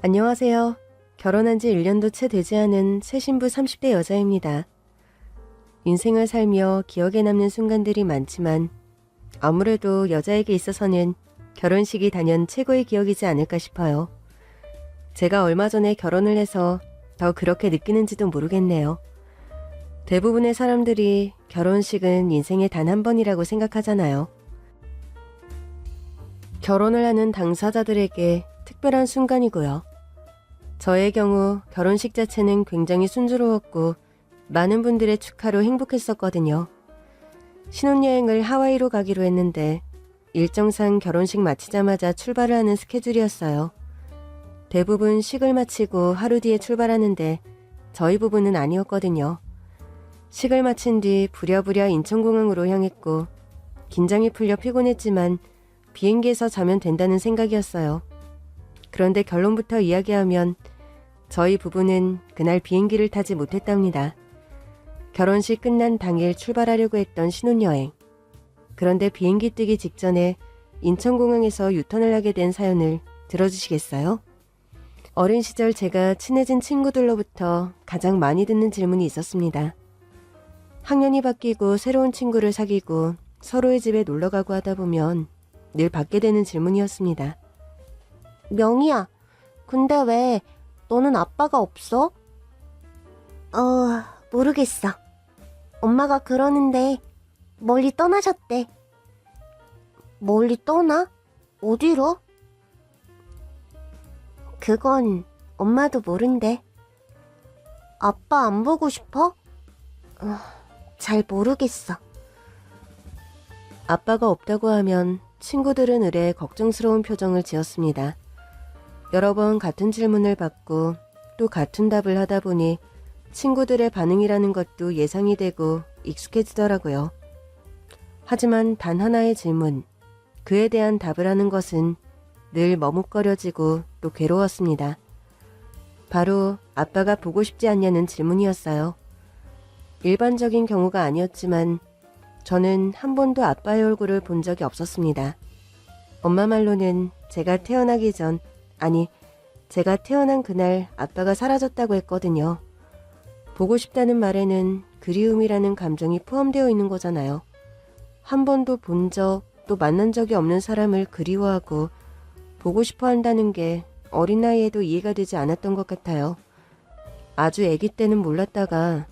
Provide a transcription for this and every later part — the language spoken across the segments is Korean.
안녕하세요. 결혼한 지 1년도 채 되지 않은 새신부 30대 여자입니다. 인생을 살며 기억에 남는 순간들이 많지만 아무래도 여자에게 있어서는 결혼식이 단연 최고의 기억이지 않을까 싶어요. 제가 얼마 전에 결혼을 해서 더 그렇게 느끼는지도 모르겠네요. 대부분의 사람들이 결혼식은 인생에 단 한 번이라고 생각하잖아요. 결혼을 하는 당사자들에게 특별한 순간이고요. 저의 경우 결혼식 자체는 굉장히 순조로웠고 많은 분들의 축하로 행복했었거든요. 신혼여행을 하와이로 가기로 했는데 일정상 결혼식 마치자마자 출발을 하는 스케줄이었어요. 대부분 식을 마치고 하루 뒤에 출발하는데 저희 부부는 아니었거든요. 식을 마친 뒤 부랴부랴 인천공항으로 향했고 긴장이 풀려 피곤했지만 비행기에서 자면 된다는 생각이었어요. 그런데 결론부터 이야기하면 저희 부부는 그날 비행기를 타지 못했답니다. 결혼식 끝난 당일 출발하려고 했던 신혼여행. 그런데 비행기 뜨기 직전에 인천공항에서 유턴을 하게 된 사연을 들어주시겠어요? 어린 시절 제가 친해진 친구들로부터 가장 많이 듣는 질문이 있었습니다. 학년이 바뀌고 새로운 친구를 사귀고 서로의 집에 놀러가고 하다 보면 늘 받게 되는 질문이었습니다. 명희야, 근데 왜 너는 아빠가 없어? 모르겠어. 엄마가 그러는데 멀리 떠나셨대. 멀리 떠나? 어디로? 그건 엄마도 모른대. 아빠 안 보고 싶어? 잘 모르겠어. 아빠가 없다고 하면 친구들은 의뢰 걱정스러운 표정을 지었습니다. 여러 번 같은 질문을 받고 또 같은 답을 하다 보니 친구들의 반응이라는 것도 예상이 되고 익숙해지더라고요. 하지만 단 하나의 질문, 그에 대한 답을 하는 것은 늘 머뭇거려지고 또 괴로웠습니다. 바로 아빠가 보고 싶지 않냐는 질문이었어요. 일반적인 경우가 아니었지만 저는 한 번도 아빠의 얼굴을 본 적이 없었습니다. 엄마 말로는 제가 태어나기 전, 제가 태어난 그날 아빠가 사라졌다고 했거든요. 보고 싶다는 말에는 그리움이라는 감정이 포함되어 있는 거잖아요. 한 번도 본 적, 또 만난 적이 없는 사람을 그리워하고 보고 싶어 한다는 게 어린 나이에도 이해가 되지 않았던 것 같아요. 아주 아기 때는 몰랐다가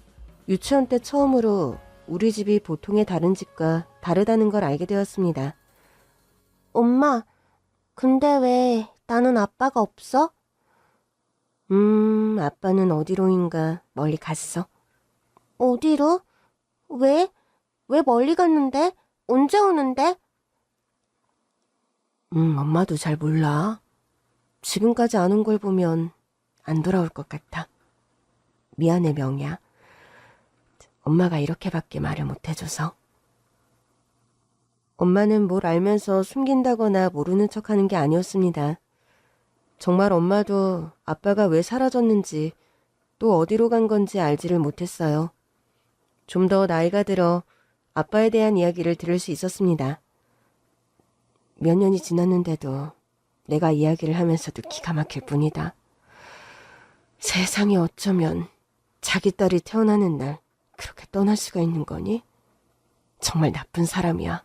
유치원 때 처음으로 우리 집이 보통의 다른 집과 다르다는 걸 알게 되었습니다. 엄마, 근데 왜 나는 아빠가 없어? 아빠는 어디로인가 멀리 갔어. 어디로? 왜? 왜 멀리 갔는데? 언제 오는데? 엄마도 잘 몰라. 지금까지 안 온 걸 보면 안 돌아올 것 같아. 미안해, 명희야. 엄마가 이렇게밖에 말을 못 해줘서. 엄마는 뭘 알면서 숨긴다거나 모르는 척하는 게 아니었습니다. 정말 엄마도 아빠가 왜 사라졌는지 또 어디로 간 건지 알지를 못했어요. 좀 더 나이가 들어 아빠에 대한 이야기를 들을 수 있었습니다. 몇 년이 지났는데도 내가 이야기를 하면서도 기가 막힐 뿐이다. 세상에 어쩌면 자기 딸이 태어나는 날 그렇게 떠날 수가 있는 거니? 정말 나쁜 사람이야.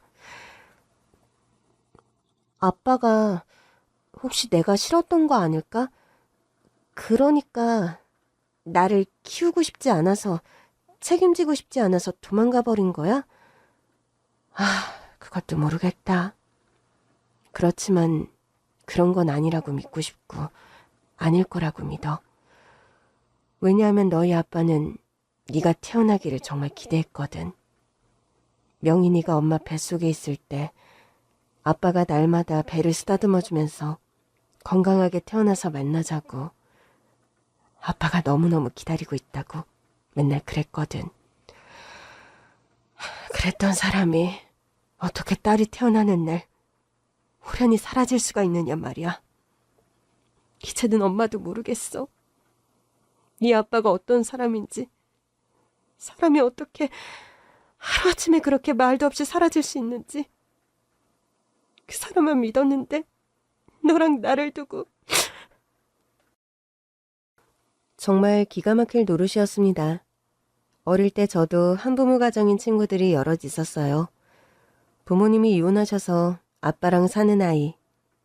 아빠가 혹시 내가 싫었던 거 아닐까? 그러니까 나를 키우고 싶지 않아서, 책임지고 싶지 않아서 도망가 버린 거야? 그것도 모르겠다. 그렇지만 그런 건 아니라고 믿고 싶고 아닐 거라고 믿어. 왜냐하면 너희 아빠는 네가 태어나기를 정말 기대했거든. 명인이가 엄마 뱃속에 있을 때 아빠가 날마다 배를 쓰다듬어주면서 건강하게 태어나서 만나자고 아빠가 너무너무 기다리고 있다고 맨날 그랬거든. 그랬던 사람이 어떻게 딸이 태어나는 날 호련히 사라질 수가 있느냐 말이야. 이제는 엄마도 모르겠어. 네 아빠가 어떤 사람인지, 사람이 어떻게 하루아침에 그렇게 말도 없이 사라질 수 있는지. 그 사람만 믿었는데 너랑 나를 두고 정말 기가 막힐 노릇이었습니다. 어릴 때 저도 한부모 가정인 친구들이 여럿 있었어요. 부모님이 이혼하셔서 아빠랑 사는 아이,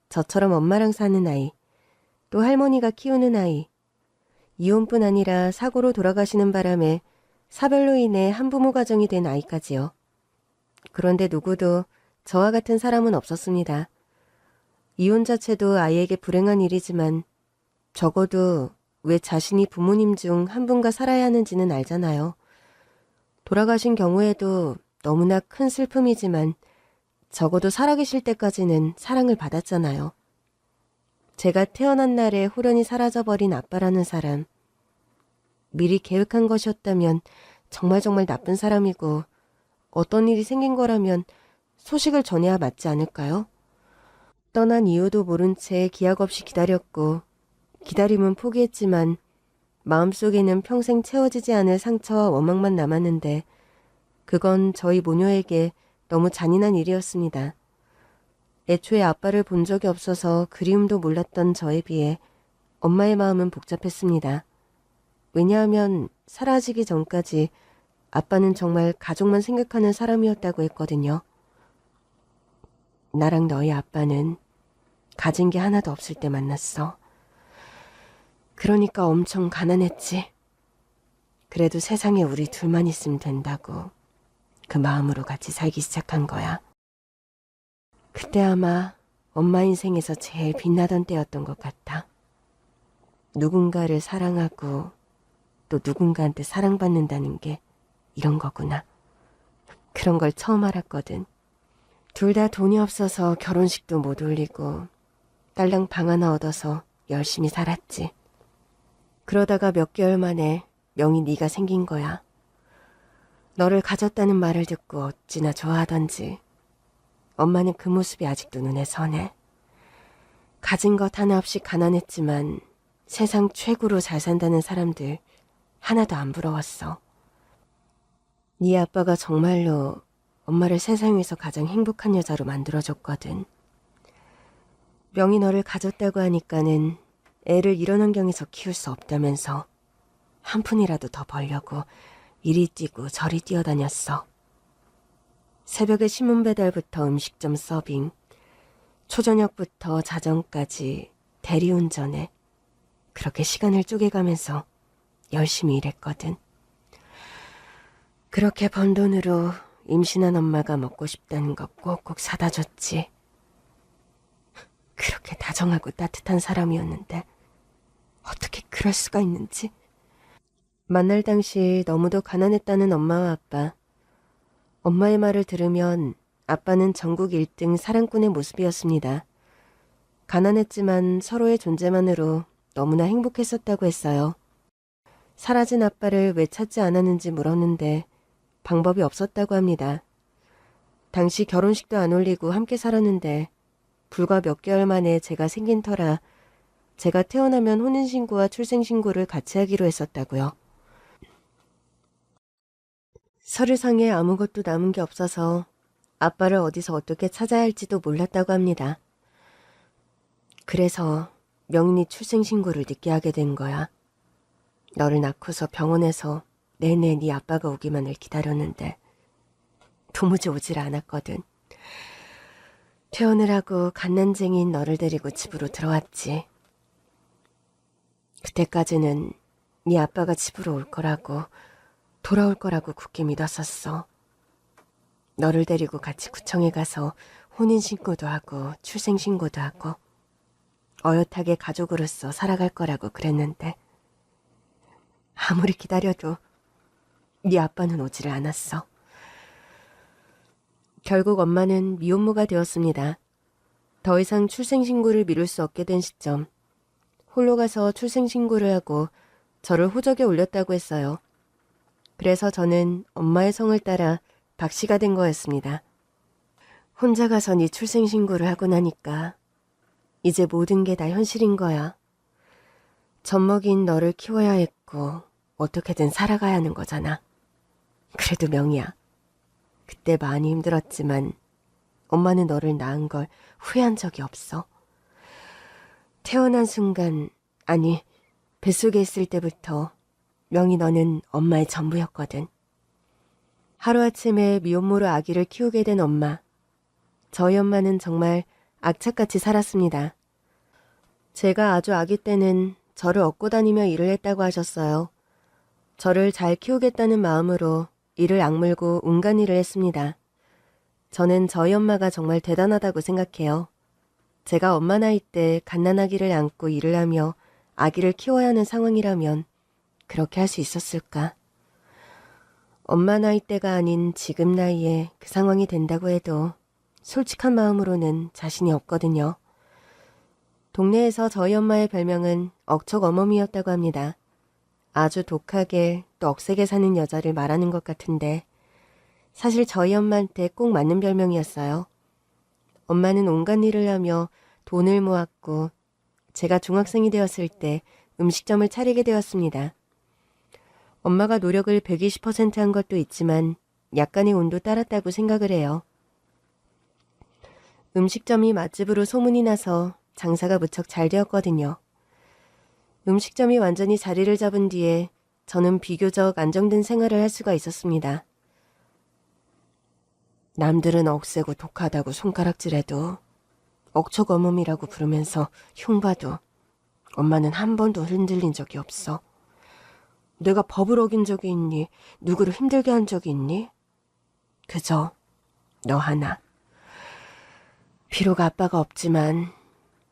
저처럼 엄마랑 사는 아이, 또 할머니가 키우는 아이, 이혼뿐 아니라 사고로 돌아가시는 바람에 사별로 인해 한부모 가정이 된 아이까지요. 그런데 누구도 저와 같은 사람은 없었습니다. 이혼 자체도 아이에게 불행한 일이지만 적어도 왜 자신이 부모님 중 한 분과 살아야 하는지는 알잖아요. 돌아가신 경우에도 너무나 큰 슬픔이지만 적어도 살아계실 때까지는 사랑을 받았잖아요. 제가 태어난 날에 홀연히 사라져버린 아빠라는 사람. 미리 계획한 것이었다면 정말 나쁜 사람이고 어떤 일이 생긴 거라면 소식을 전해야 맞지 않을까요? 떠난 이유도 모른 채 기약 없이 기다렸고 기다림은 포기했지만 마음속에는 평생 채워지지 않을 상처와 원망만 남았는데 그건 저희 모녀에게 너무 잔인한 일이었습니다. 애초에 아빠를 본 적이 없어서 그리움도 몰랐던 저에 비해 엄마의 마음은 복잡했습니다. 왜냐하면 사라지기 전까지 아빠는 정말 가족만 생각하는 사람이었다고 했거든요. 나랑 너희 아빠는 가진 게 하나도 없을 때 만났어. 그러니까 엄청 가난했지. 그래도 세상에 우리 둘만 있으면 된다고 그 마음으로 같이 살기 시작한 거야. 그때 아마 엄마 인생에서 제일 빛나던 때였던 것 같아. 누군가를 사랑하고 또 누군가한테 사랑받는다는 게 이런 거구나. 그런 걸 처음 알았거든. 둘 다 돈이 없어서 결혼식도 못 올리고 딸랑 방 하나 얻어서 열심히 살았지. 그러다가 몇 개월 만에 명희 네가 생긴 거야. 너를 가졌다는 말을 듣고 어찌나 좋아하던지. 엄마는 그 모습이 아직도 눈에 선해. 가진 것 하나 없이 가난했지만 세상 최고로 잘 산다는 사람들 하나도 안 부러웠어. 네 아빠가 정말로 엄마를 세상에서 가장 행복한 여자로 만들어줬거든. 명희 너를 가졌다고 하니까는 애를 이런 환경에서 키울 수 없다면서 한 푼이라도 더 벌려고 이리 뛰고 저리 뛰어다녔어. 새벽에 신문 배달부터 음식점 서빙, 초저녁부터 자정까지 대리운전에 그렇게 시간을 쪼개가면서 열심히 일했거든. 그렇게 번 돈으로 임신한 엄마가 먹고 싶다는 거 꼭꼭 사다 줬지. 그렇게 다정하고 따뜻한 사람이었는데 어떻게 그럴 수가 있는지. 만날 당시 너무도 가난했다는 엄마와 아빠. 엄마의 말을 들으면 아빠는 전국 1등 사랑꾼의 모습이었습니다. 가난했지만 서로의 존재만으로 너무나 행복했었다고 했어요. 사라진 아빠를 왜 찾지 않았는지 물었는데 방법이 없었다고 합니다. 당시 결혼식도 안 올리고 함께 살았는데 불과 몇 개월 만에 제가 생긴 터라 제가 태어나면 혼인신고와 출생신고를 같이 하기로 했었다고요. 서류상에 아무것도 남은 게 없어서 아빠를 어디서 어떻게 찾아야 할지도 몰랐다고 합니다. 그래서 명인이 출생신고를 늦게 하게 된 거야. 너를 낳고서 병원에서 내내 네 아빠가 오기만을 기다렸는데 도무지 오질 않았거든. 퇴원을 하고 갓난쟁이인 너를 데리고 집으로 들어왔지. 그때까지는 네 아빠가 집으로 올 거라고 돌아올 거라고 굳게 믿었었어. 너를 데리고 같이 구청에 가서 혼인신고도 하고 출생신고도 하고 어엿하게 가족으로서 살아갈 거라고 그랬는데 아무리 기다려도 네 아빠는 오지를 않았어. 결국 엄마는 미혼모가 되었습니다. 더 이상 출생신고를 미룰 수 없게 된 시점, 홀로 가서 출생신고를 하고 저를 호적에 올렸다고 했어요. 그래서 저는 엄마의 성을 따라 박씨가 된 거였습니다. 혼자 가서 네 출생신고를 하고 나니까 이제 모든 게 다 현실인 거야. 젖먹인 너를 키워야 했고 어떻게든 살아가야 하는 거잖아. 그래도 명희야, 그때 많이 힘들었지만 엄마는 너를 낳은 걸 후회한 적이 없어. 태어난 순간, 아니 뱃속에 있을 때부터 명희 너는 엄마의 전부였거든. 하루아침에 미혼모로 아기를 키우게 된 엄마. 저희 엄마는 정말 악착같이 살았습니다. 제가 아주 아기 때는 저를 업고 다니며 일을 했다고 하셨어요. 저를 잘 키우겠다는 마음으로 이를 악물고 온갖 일을 했습니다. 저는 저희 엄마가 정말 대단하다고 생각해요. 제가 엄마 나이 때 갓난아기를 안고 일을 하며 아기를 키워야 하는 상황이라면 그렇게 할 수 있었을까? 엄마 나이 때가 아닌 지금 나이에 그 상황이 된다고 해도 솔직한 마음으로는 자신이 없거든요. 동네에서 저희 엄마의 별명은 억척 어머니였다고 합니다. 아주 독하게 또 억세게 사는 여자를 말하는 것 같은데 사실 저희 엄마한테 꼭 맞는 별명이었어요. 엄마는 온갖 일을 하며 돈을 모았고 제가 중학생이 되었을 때 음식점을 차리게 되었습니다. 엄마가 노력을 120%한 것도 있지만 약간의 운도 따랐다고 생각을 해요. 음식점이 맛집으로 소문이 나서 장사가 무척 잘 되었거든요. 음식점이 완전히 자리를 잡은 뒤에 저는 비교적 안정된 생활을 할 수가 있었습니다. 남들은 억세고 독하다고 손가락질해도 억척 어멈이라고 부르면서 흉봐도 엄마는 한 번도 흔들린 적이 없어. 내가 법을 어긴 적이 있니? 누구를 힘들게 한 적이 있니? 그저 너 하나. 비록 아빠가 없지만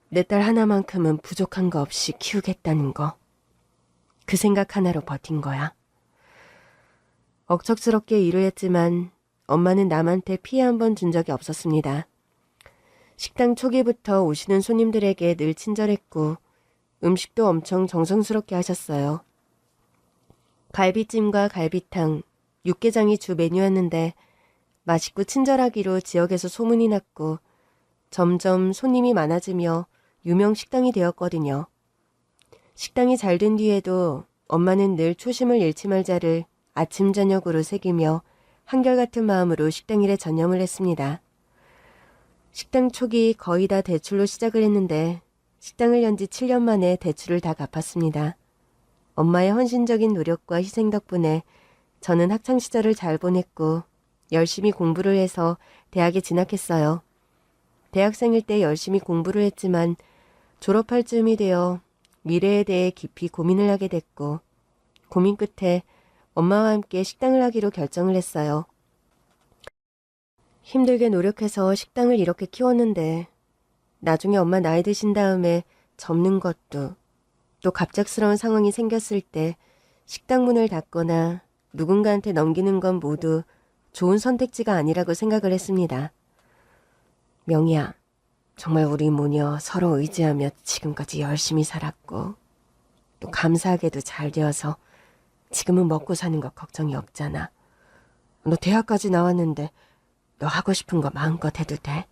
내 딸 하나만큼은 부족한 거 없이 키우겠다는 거. 그 생각 하나로 버틴 거야. 억척스럽게 일을 했지만 엄마는 남한테 피해 한 번 준 적이 없었습니다. 식당 초기부터 오시는 손님들에게 늘 친절했고 음식도 엄청 정성스럽게 하셨어요. 갈비찜과 갈비탕, 육개장이 주 메뉴였는데 맛있고 친절하기로 지역에서 소문이 났고 점점 손님이 많아지며 유명 식당이 되었거든요. 식당이 잘 된 뒤에도 엄마는 늘 초심을 잃지 말자를 아침 저녁으로 새기며 한결같은 마음으로 식당 일에 전념을 했습니다. 식당 초기 거의 다 대출로 시작을 했는데 식당을 연 지 7년 만에 대출을 다 갚았습니다. 엄마의 헌신적인 노력과 희생 덕분에 저는 학창시절을 잘 보냈고 열심히 공부를 해서 대학에 진학했어요. 대학생일 때 열심히 공부를 했지만 졸업할 즈음이 되어 미래에 대해 깊이 고민을 하게 됐고 고민 끝에 엄마와 함께 식당을 하기로 결정을 했어요. 힘들게 노력해서 식당을 이렇게 키웠는데 나중에 엄마 나이 드신 다음에 접는 것도 또 갑작스러운 상황이 생겼을 때 식당 문을 닫거나 누군가한테 넘기는 건 모두 좋은 선택지가 아니라고 생각을 했습니다. 명희야, 정말 우리 모녀 서로 의지하며 지금까지 열심히 살았고 또 감사하게도 잘 되어서 지금은 먹고 사는 거 걱정이 없잖아. 너 대학까지 나왔는데 너 하고 싶은 거 마음껏 해도 돼.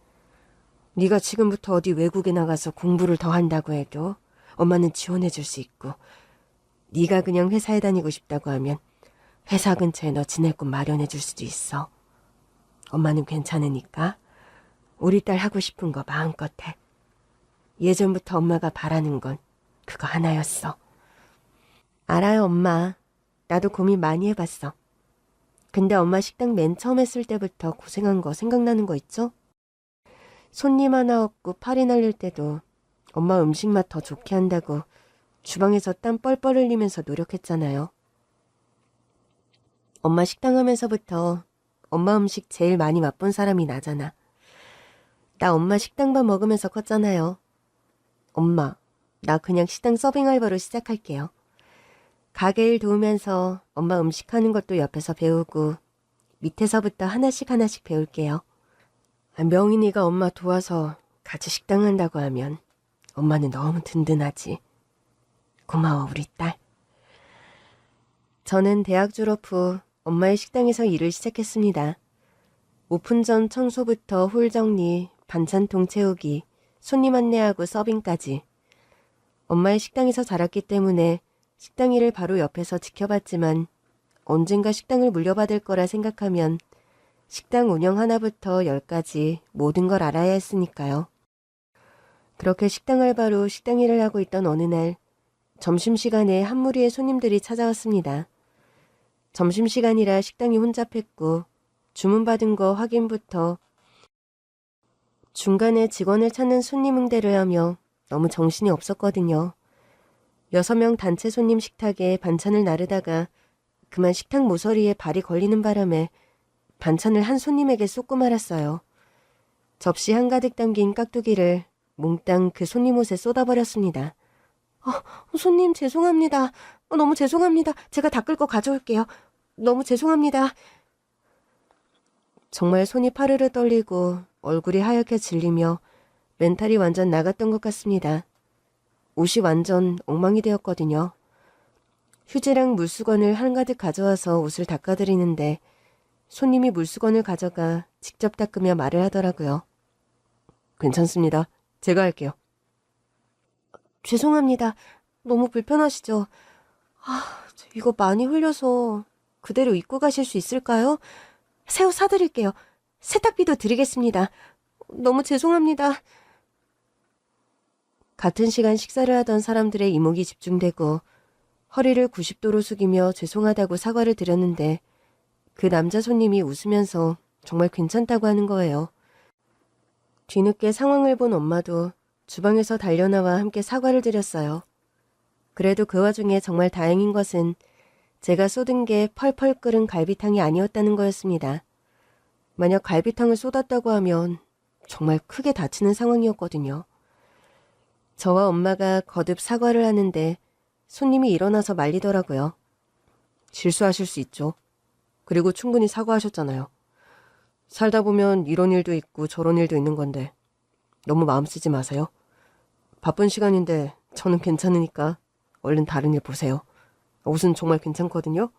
네가 지금부터 어디 외국에 나가서 공부를 더 한다고 해도 엄마는 지원해 줄 수 있고 네가 그냥 회사에 다니고 싶다고 하면 회사 근처에 너 지낼 곳 마련해 줄 수도 있어. 엄마는 괜찮으니까 우리 딸 하고 싶은 거 마음껏 해. 예전부터 엄마가 바라는 건 그거 하나였어. 알아요, 엄마. 나도 고민 많이 해봤어. 근데 엄마 식당 맨 처음 했을 때부터 고생한 거 생각나는 거 있죠? 손님 하나 없고 팔이 날릴 때도 엄마 음식 맛 더 좋게 한다고 주방에서 땀 뻘뻘 흘리면서 노력했잖아요. 엄마 식당 하면서부터 엄마 음식 제일 많이 맛본 사람이 나잖아. 나 엄마 식당밥 먹으면서 컸잖아요. 엄마, 나 그냥 식당 서빙 알바로 시작할게요. 가게 일 도우면서 엄마 음식하는 것도 옆에서 배우고 밑에서부터 하나씩 배울게요. 명인이가 엄마 도와서 같이 식당 한다고 하면 엄마는 너무 든든하지. 고마워, 우리 딸. 저는 대학 졸업 후 엄마의 식당에서 일을 시작했습니다. 오픈 전 청소부터 홀 정리, 반찬통 채우기, 손님 안내하고 서빙까지. 엄마의 식당에서 자랐기 때문에 식당 일을 바로 옆에서 지켜봤지만 언젠가 식당을 물려받을 거라 생각하면 식당 운영 하나부터 10까지 모든 걸 알아야 했으니까요. 그렇게 식당 알바로 식당 일을 하고 있던 어느 날 점심시간에 한 무리의 손님들이 찾아왔습니다. 점심시간이라 식당이 혼잡했고 주문받은 거 확인부터 중간에 직원을 찾는 손님 응대를 하며 너무 정신이 없었거든요. 6명 단체 손님 식탁에 반찬을 나르다가 그만 식탁 모서리에 발이 걸리는 바람에 반찬을 한 손님에게 쏟고 말았어요. 접시 한가득 담긴 깍두기를 몽땅 그 손님 옷에 쏟아버렸습니다. 손님 죄송합니다. 너무 죄송합니다. 제가 닦을 거 가져올게요. 너무 죄송합니다. 정말 손이 파르르 떨리고 얼굴이 하얗게 질리며 멘탈이 완전 나갔던 것 같습니다. 옷이 완전 엉망이 되었거든요. 휴지랑 물수건을 한가득 가져와서 옷을 닦아드리는데 손님이 물수건을 가져가 직접 닦으며 말을 하더라고요. 괜찮습니다. 제가 할게요. 죄송합니다. 너무 불편하시죠? 이거 많이 흘려서 그대로 입고 가실 수 있을까요? 새 옷 사드릴게요. 세탁비도 드리겠습니다. 너무 죄송합니다. 같은 시간 식사를 하던 사람들의 이목이 집중되고 허리를 90도로 숙이며 죄송하다고 사과를 드렸는데 그 남자 손님이 웃으면서 정말 괜찮다고 하는 거예요. 뒤늦게 상황을 본 엄마도 주방에서 달려나와 함께 사과를 드렸어요. 그래도 그 와중에 정말 다행인 것은 제가 쏟은 게 펄펄 끓은 갈비탕이 아니었다는 거였습니다. 만약 갈비탕을 쏟았다고 하면 정말 크게 다치는 상황이었거든요. 저와 엄마가 거듭 사과를 하는데 손님이 일어나서 말리더라고요. 실수하실 수 있죠. 그리고 충분히 사과하셨잖아요. 살다 보면 이런 일도 있고 저런 일도 있는 건데 너무 마음 쓰지 마세요. 바쁜 시간인데 저는 괜찮으니까 얼른 다른 일 보세요. 옷은 정말 괜찮거든요.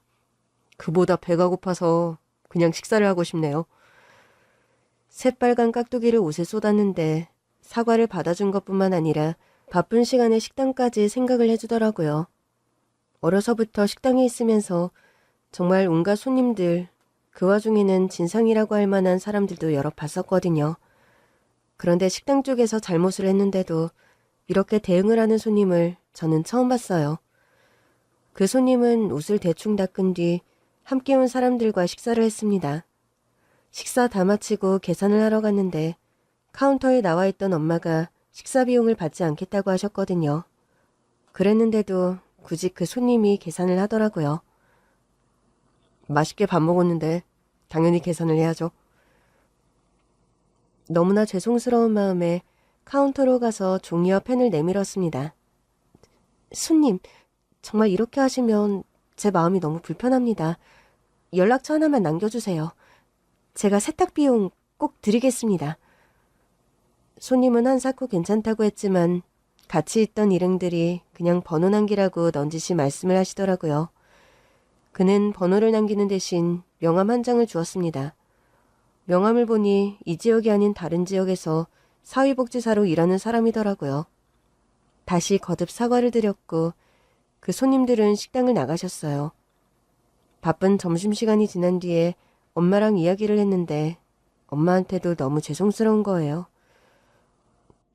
그보다 배가 고파서 그냥 식사를 하고 싶네요. 새빨간 깍두기를 옷에 쏟았는데 사과를 받아준 것뿐만 아니라 바쁜 시간에 식당까지 생각을 해주더라고요. 어려서부터 식당에 있으면서 정말 온갖 손님들, 그 와중에는 진상이라고 할 만한 사람들도 여러 봤었거든요. 그런데 식당 쪽에서 잘못을 했는데도 이렇게 대응을 하는 손님을 저는 처음 봤어요. 그 손님은 옷을 대충 닦은 뒤 함께 온 사람들과 식사를 했습니다. 식사 다 마치고 계산을 하러 갔는데 카운터에 나와 있던 엄마가 식사 비용을 받지 않겠다고 하셨거든요. 그랬는데도 굳이 그 손님이 계산을 하더라고요. 맛있게 밥 먹었는데 당연히 계산을 해야죠. 너무나 죄송스러운 마음에 카운터로 가서 종이와 펜을 내밀었습니다. 손님, 정말 이렇게 하시면 제 마음이 너무 불편합니다. 연락처 하나만 남겨주세요. 제가 세탁 비용 꼭 드리겠습니다. 손님은 한사코 괜찮다고 했지만 같이 있던 일행들이 그냥 번호 남기라고 넌지시 말씀을 하시더라고요. 그는 번호를 남기는 대신 명함 한 장을 주었습니다. 명함을 보니 이 지역이 아닌 다른 지역에서 사회복지사로 일하는 사람이더라고요. 다시 거듭 사과를 드렸고 그 손님들은 식당을 나가셨어요. 바쁜 점심시간이 지난 뒤에 엄마랑 이야기를 했는데 엄마한테도 너무 죄송스러운 거예요.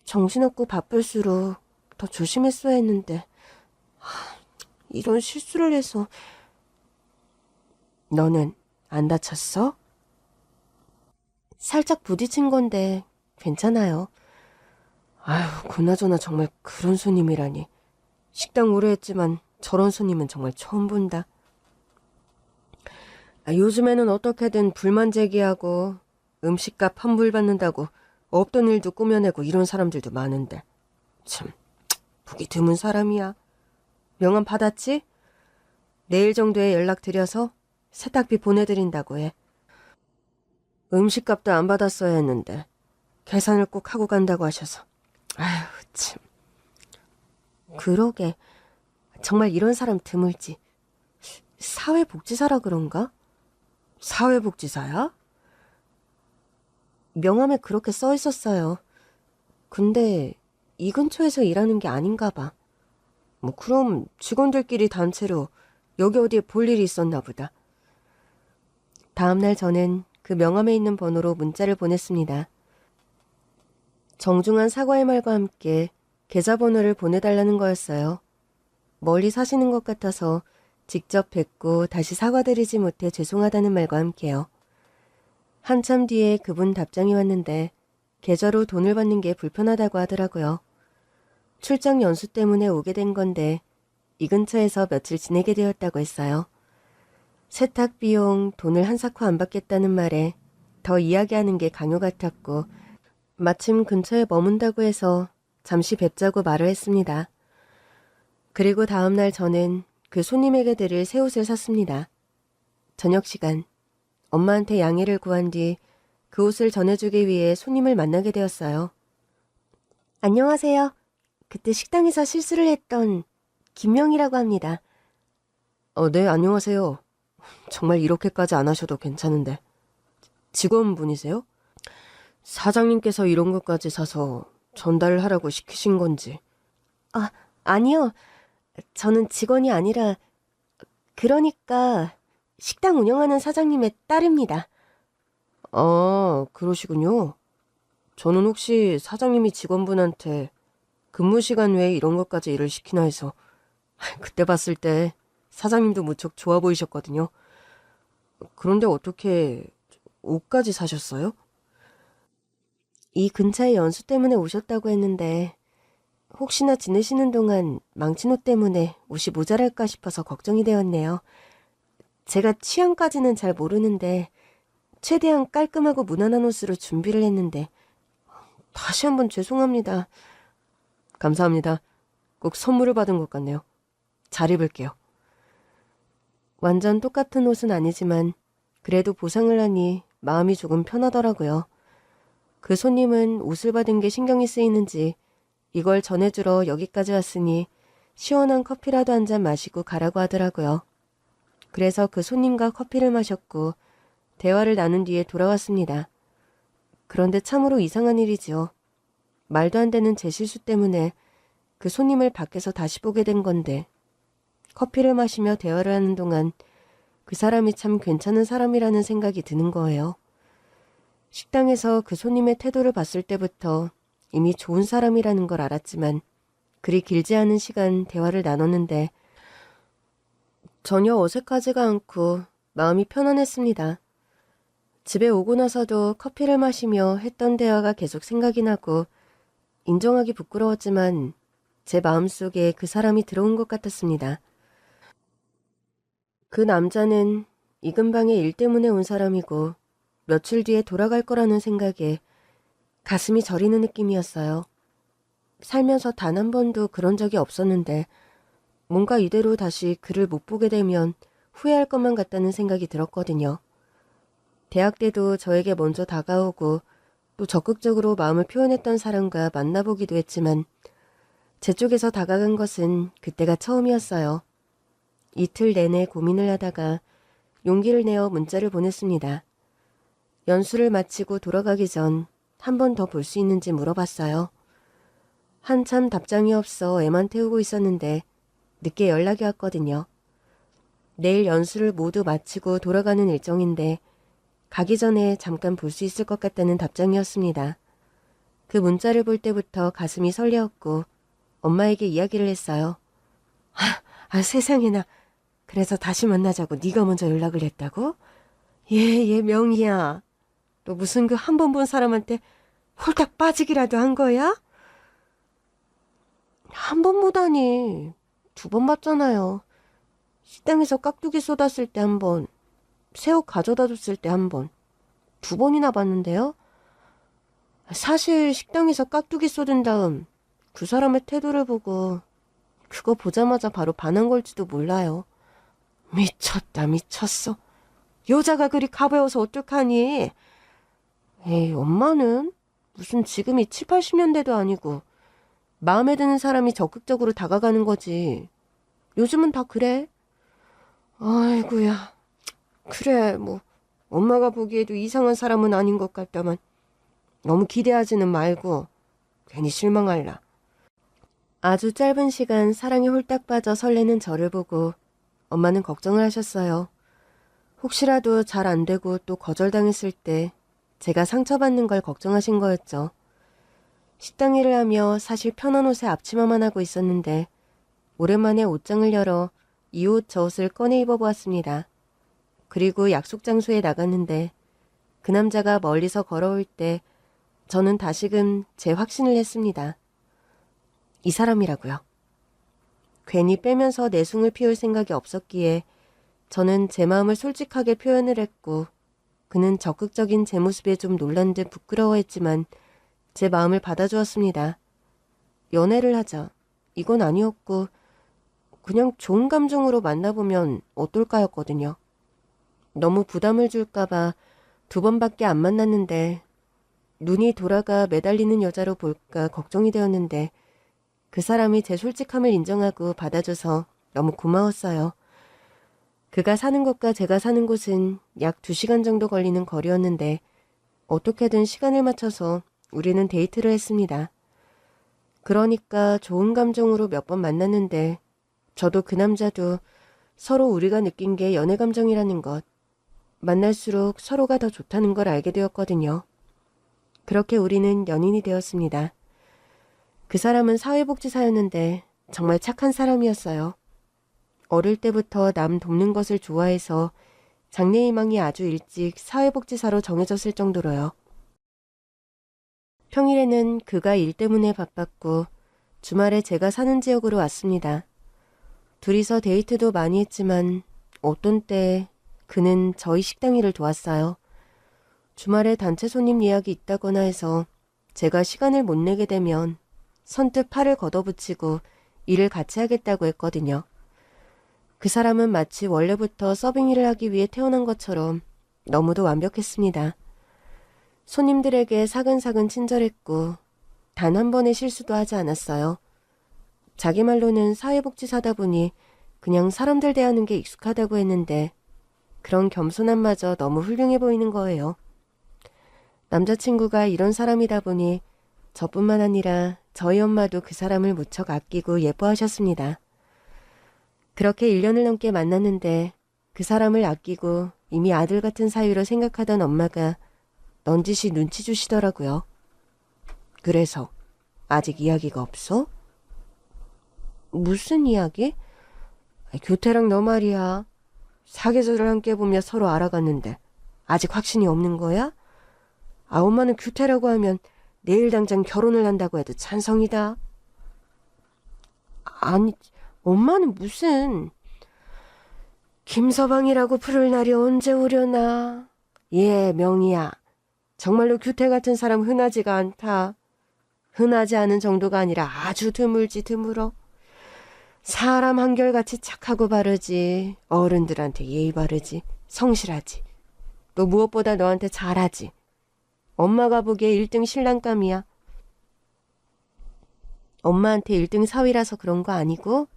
정신없고 바쁠수록 더 조심했어야 했는데 이런 실수를 해서. 너는 안 다쳤어? 살짝 부딪힌 건데 괜찮아요. 아휴, 그나저나 정말 그런 손님이라니. 식당 오래 했지만 저런 손님은 정말 처음 본다. 요즘에는 어떻게든 불만 제기하고 음식값 환불받는다고 없던 일도 꾸며내고 이런 사람들도 많은데 참 보기 드문 사람이야. 명함 받았지? 내일 정도에 연락드려서 세탁비 보내드린다고 해. 음식값도 안 받았어야 했는데 계산을 꼭 하고 간다고 하셔서. 아휴 참. 그러게 정말 이런 사람 드물지. 사회복지사라 그런가? 사회복지사야? 명함에 그렇게 써 있었어요. 근데 이 근처에서 일하는 게 아닌가 봐. 그럼 직원들끼리 단체로 여기 어디에 볼 일이 있었나 보다. 다음날 저는 그 명함에 있는 번호로 문자를 보냈습니다. 정중한 사과의 말과 함께 계좌번호를 보내달라는 거였어요. 멀리 사시는 것 같아서 직접 뵙고 다시 사과드리지 못해 죄송하다는 말과 함께요. 한참 뒤에 그분 답장이 왔는데 계좌로 돈을 받는 게 불편하다고 하더라고요. 출장 연수 때문에 오게 된 건데 이 근처에서 며칠 지내게 되었다고 했어요. 세탁 비용 돈을 한 삭화 안 받겠다는 말에 더 이야기하는 게 강요 같았고 마침 근처에 머문다고 해서 잠시 뵙자고 말을 했습니다. 그리고 다음날 저는 그 손님에게 드릴 새 옷을 샀습니다. 저녁 시간 엄마한테 양해를 구한 뒤 그 옷을 전해주기 위해 손님을 만나게 되었어요. 안녕하세요. 그때 식당에서 실수를 했던 김명이라고 합니다. 네, 안녕하세요. 정말 이렇게까지 안 하셔도 괜찮은데. 직원분이세요? 사장님께서 이런 것까지 사서 전달을 하라고 시키신 건지. 아니요. 저는 직원이 아니라 그러니까 식당 운영하는 사장님의 딸입니다. 그러시군요. 저는 혹시 사장님이 직원분한테 근무 시간 외에 이런 것까지 일을 시키나 해서 그때 봤을 때 사장님도 무척 좋아 보이셨거든요. 그런데 어떻게 옷까지 사셨어요? 이 근처에 연수 때문에 오셨다고 했는데 혹시나 지내시는 동안 망친 옷 때문에 옷이 모자랄까 싶어서 걱정이 되었네요. 제가 취향까지는 잘 모르는데 최대한 깔끔하고 무난한 옷으로 준비를 했는데 다시 한번 죄송합니다. 감사합니다. 꼭 선물을 받은 것 같네요. 잘 입을게요. 완전 똑같은 옷은 아니지만 그래도 보상을 하니 마음이 조금 편하더라고요. 그 손님은 옷을 받은 게 신경이 쓰이는지 이걸 전해주러 여기까지 왔으니 시원한 커피라도 한 잔 마시고 가라고 하더라고요. 그래서 그 손님과 커피를 마셨고 대화를 나눈 뒤에 돌아왔습니다. 그런데 참으로 이상한 일이지요. 말도 안 되는 제 실수 때문에 그 손님을 밖에서 다시 보게 된 건데 커피를 마시며 대화를 하는 동안 그 사람이 참 괜찮은 사람이라는 생각이 드는 거예요. 식당에서 그 손님의 태도를 봤을 때부터 이미 좋은 사람이라는 걸 알았지만 그리 길지 않은 시간 대화를 나눴는데 전혀 어색하지가 않고 마음이 편안했습니다. 집에 오고 나서도 커피를 마시며 했던 대화가 계속 생각이 나고 인정하기 부끄러웠지만 제 마음속에 그 사람이 들어온 것 같았습니다. 그 남자는 이 근방에 일 때문에 온 사람이고 며칠 뒤에 돌아갈 거라는 생각에 가슴이 저리는 느낌이었어요. 살면서 단 한 번도 그런 적이 없었는데 뭔가 이대로 다시 그를 못 보게 되면 후회할 것만 같다는 생각이 들었거든요. 대학 때도 저에게 먼저 다가오고 또 적극적으로 마음을 표현했던 사람과 만나보기도 했지만 제 쪽에서 다가간 것은 그때가 처음이었어요. 이틀 내내 고민을 하다가 용기를 내어 문자를 보냈습니다. 연수를 마치고 돌아가기 전 한 번 더 볼 수 있는지 물어봤어요. 한참 답장이 없어 애만 태우고 있었는데 늦게 연락이 왔거든요. 내일 연수를 모두 마치고 돌아가는 일정인데 가기 전에 잠깐 볼 수 있을 것 같다는 답장이었습니다. 그 문자를 볼 때부터 가슴이 설레었고 엄마에게 이야기를 했어요. 세상에나. 그래서 다시 만나자고 네가 먼저 연락을 했다고? 얘 명희야. 너 무슨 그 한 번 본 사람한테 홀딱 빠지기라도 한 거야? 한 번 보다니 2번 봤잖아요. 식당에서 깍두기 쏟았을 때 1번, 새우 가져다 줬을 때 1번, 2번이나 봤는데요. 사실 식당에서 깍두기 쏟은 다음 그 사람의 태도를 보고 그거 보자마자 바로 반한 걸지도 몰라요. 미쳤다 미쳤어. 여자가 그리 가벼워서 어떡하니? 에이, 엄마는 무슨 지금이 7, 80년대도 아니고 마음에 드는 사람이 적극적으로 다가가는 거지. 요즘은 다 그래. 아이고야. 그래, 뭐 엄마가 보기에도 이상한 사람은 아닌 것 같다만 너무 기대하지는 말고 괜히 실망할라. 아주 짧은 시간 사랑에 홀딱 빠져 설레는 저를 보고 엄마는 걱정을 하셨어요. 혹시라도 잘 안 되고 또 거절당했을 때 제가 상처받는 걸 걱정하신 거였죠. 식당 일을 하며 사실 편한 옷에 앞치마만 하고 있었는데 오랜만에 옷장을 열어 이 옷 저 옷을 꺼내 입어보았습니다. 그리고 약속 장소에 나갔는데 그 남자가 멀리서 걸어올 때 저는 다시금 제 확신을 했습니다. 이 사람이라고요. 괜히 빼면서 내숭을 피울 생각이 없었기에 저는 제 마음을 솔직하게 표현을 했고 그는 적극적인 제 모습에 좀 놀란 듯 부끄러워했지만 제 마음을 받아주었습니다. 연애를 하자. 이건 아니었고 그냥 좋은 감정으로 만나보면 어떨까였거든요. 너무 부담을 줄까봐 2번밖에 안 만났는데 눈이 돌아가 매달리는 여자로 볼까 걱정이 되었는데 그 사람이 제 솔직함을 인정하고 받아줘서 너무 고마웠어요. 그가 사는 곳과 제가 사는 곳은 약 2시간 정도 걸리는 거리였는데 어떻게든 시간을 맞춰서 우리는 데이트를 했습니다. 그러니까 좋은 감정으로 몇 번 만났는데 저도 그 남자도 서로 우리가 느낀 게 연애 감정이라는 것, 만날수록 서로가 더 좋다는 걸 알게 되었거든요. 그렇게 우리는 연인이 되었습니다. 그 사람은 사회복지사였는데 정말 착한 사람이었어요. 어릴 때부터 남 돕는 것을 좋아해서 장래희망이 아주 일찍 사회복지사로 정해졌을 정도로요. 평일에는 그가 일 때문에 바빴고 주말에 제가 사는 지역으로 왔습니다. 둘이서 데이트도 많이 했지만 어떤 때 그는 저희 식당 일을 도왔어요. 주말에 단체 손님 예약이 있다거나 해서 제가 시간을 못 내게 되면 선뜻 팔을 걷어붙이고 일을 같이 하겠다고 했거든요. 그 사람은 마치 원래부터 서빙 일을 하기 위해 태어난 것처럼 너무도 완벽했습니다. 손님들에게 사근사근 친절했고 단 한 번의 실수도 하지 않았어요. 자기 말로는 사회복지사다 보니 그냥 사람들 대하는 게 익숙하다고 했는데 그런 겸손함마저 너무 훌륭해 보이는 거예요. 남자친구가 이런 사람이다 보니 저뿐만 아니라 저희 엄마도 그 사람을 무척 아끼고 예뻐하셨습니다. 그렇게 1년을 넘게 만났는데 그 사람을 아끼고 이미 아들 같은 사위로 생각하던 엄마가 넌지시 눈치 주시더라고요. 그래서 아직 이야기가 없어? 무슨 이야기? 교태랑 너 말이야. 사계절을 함께 보며 서로 알아갔는데 아직 확신이 없는 거야? 엄마는 규태라고 하면 내일 당장 결혼을 한다고 해도 찬성이다. 아니, 엄마는 무슨... 김서방이라고 부를 날이 언제 오려나. 예, 명희야. 정말로 규태 같은 사람 흔하지가 않다. 흔하지 않은 정도가 아니라 아주 드물지 드물어. 사람 한결같이 착하고 바르지. 어른들한테 예의 바르지. 성실하지. 또 무엇보다 너한테 잘하지. 엄마가 보기에 1등 신랑감이야. 엄마한테 1등 사위라서 그런 거 아니고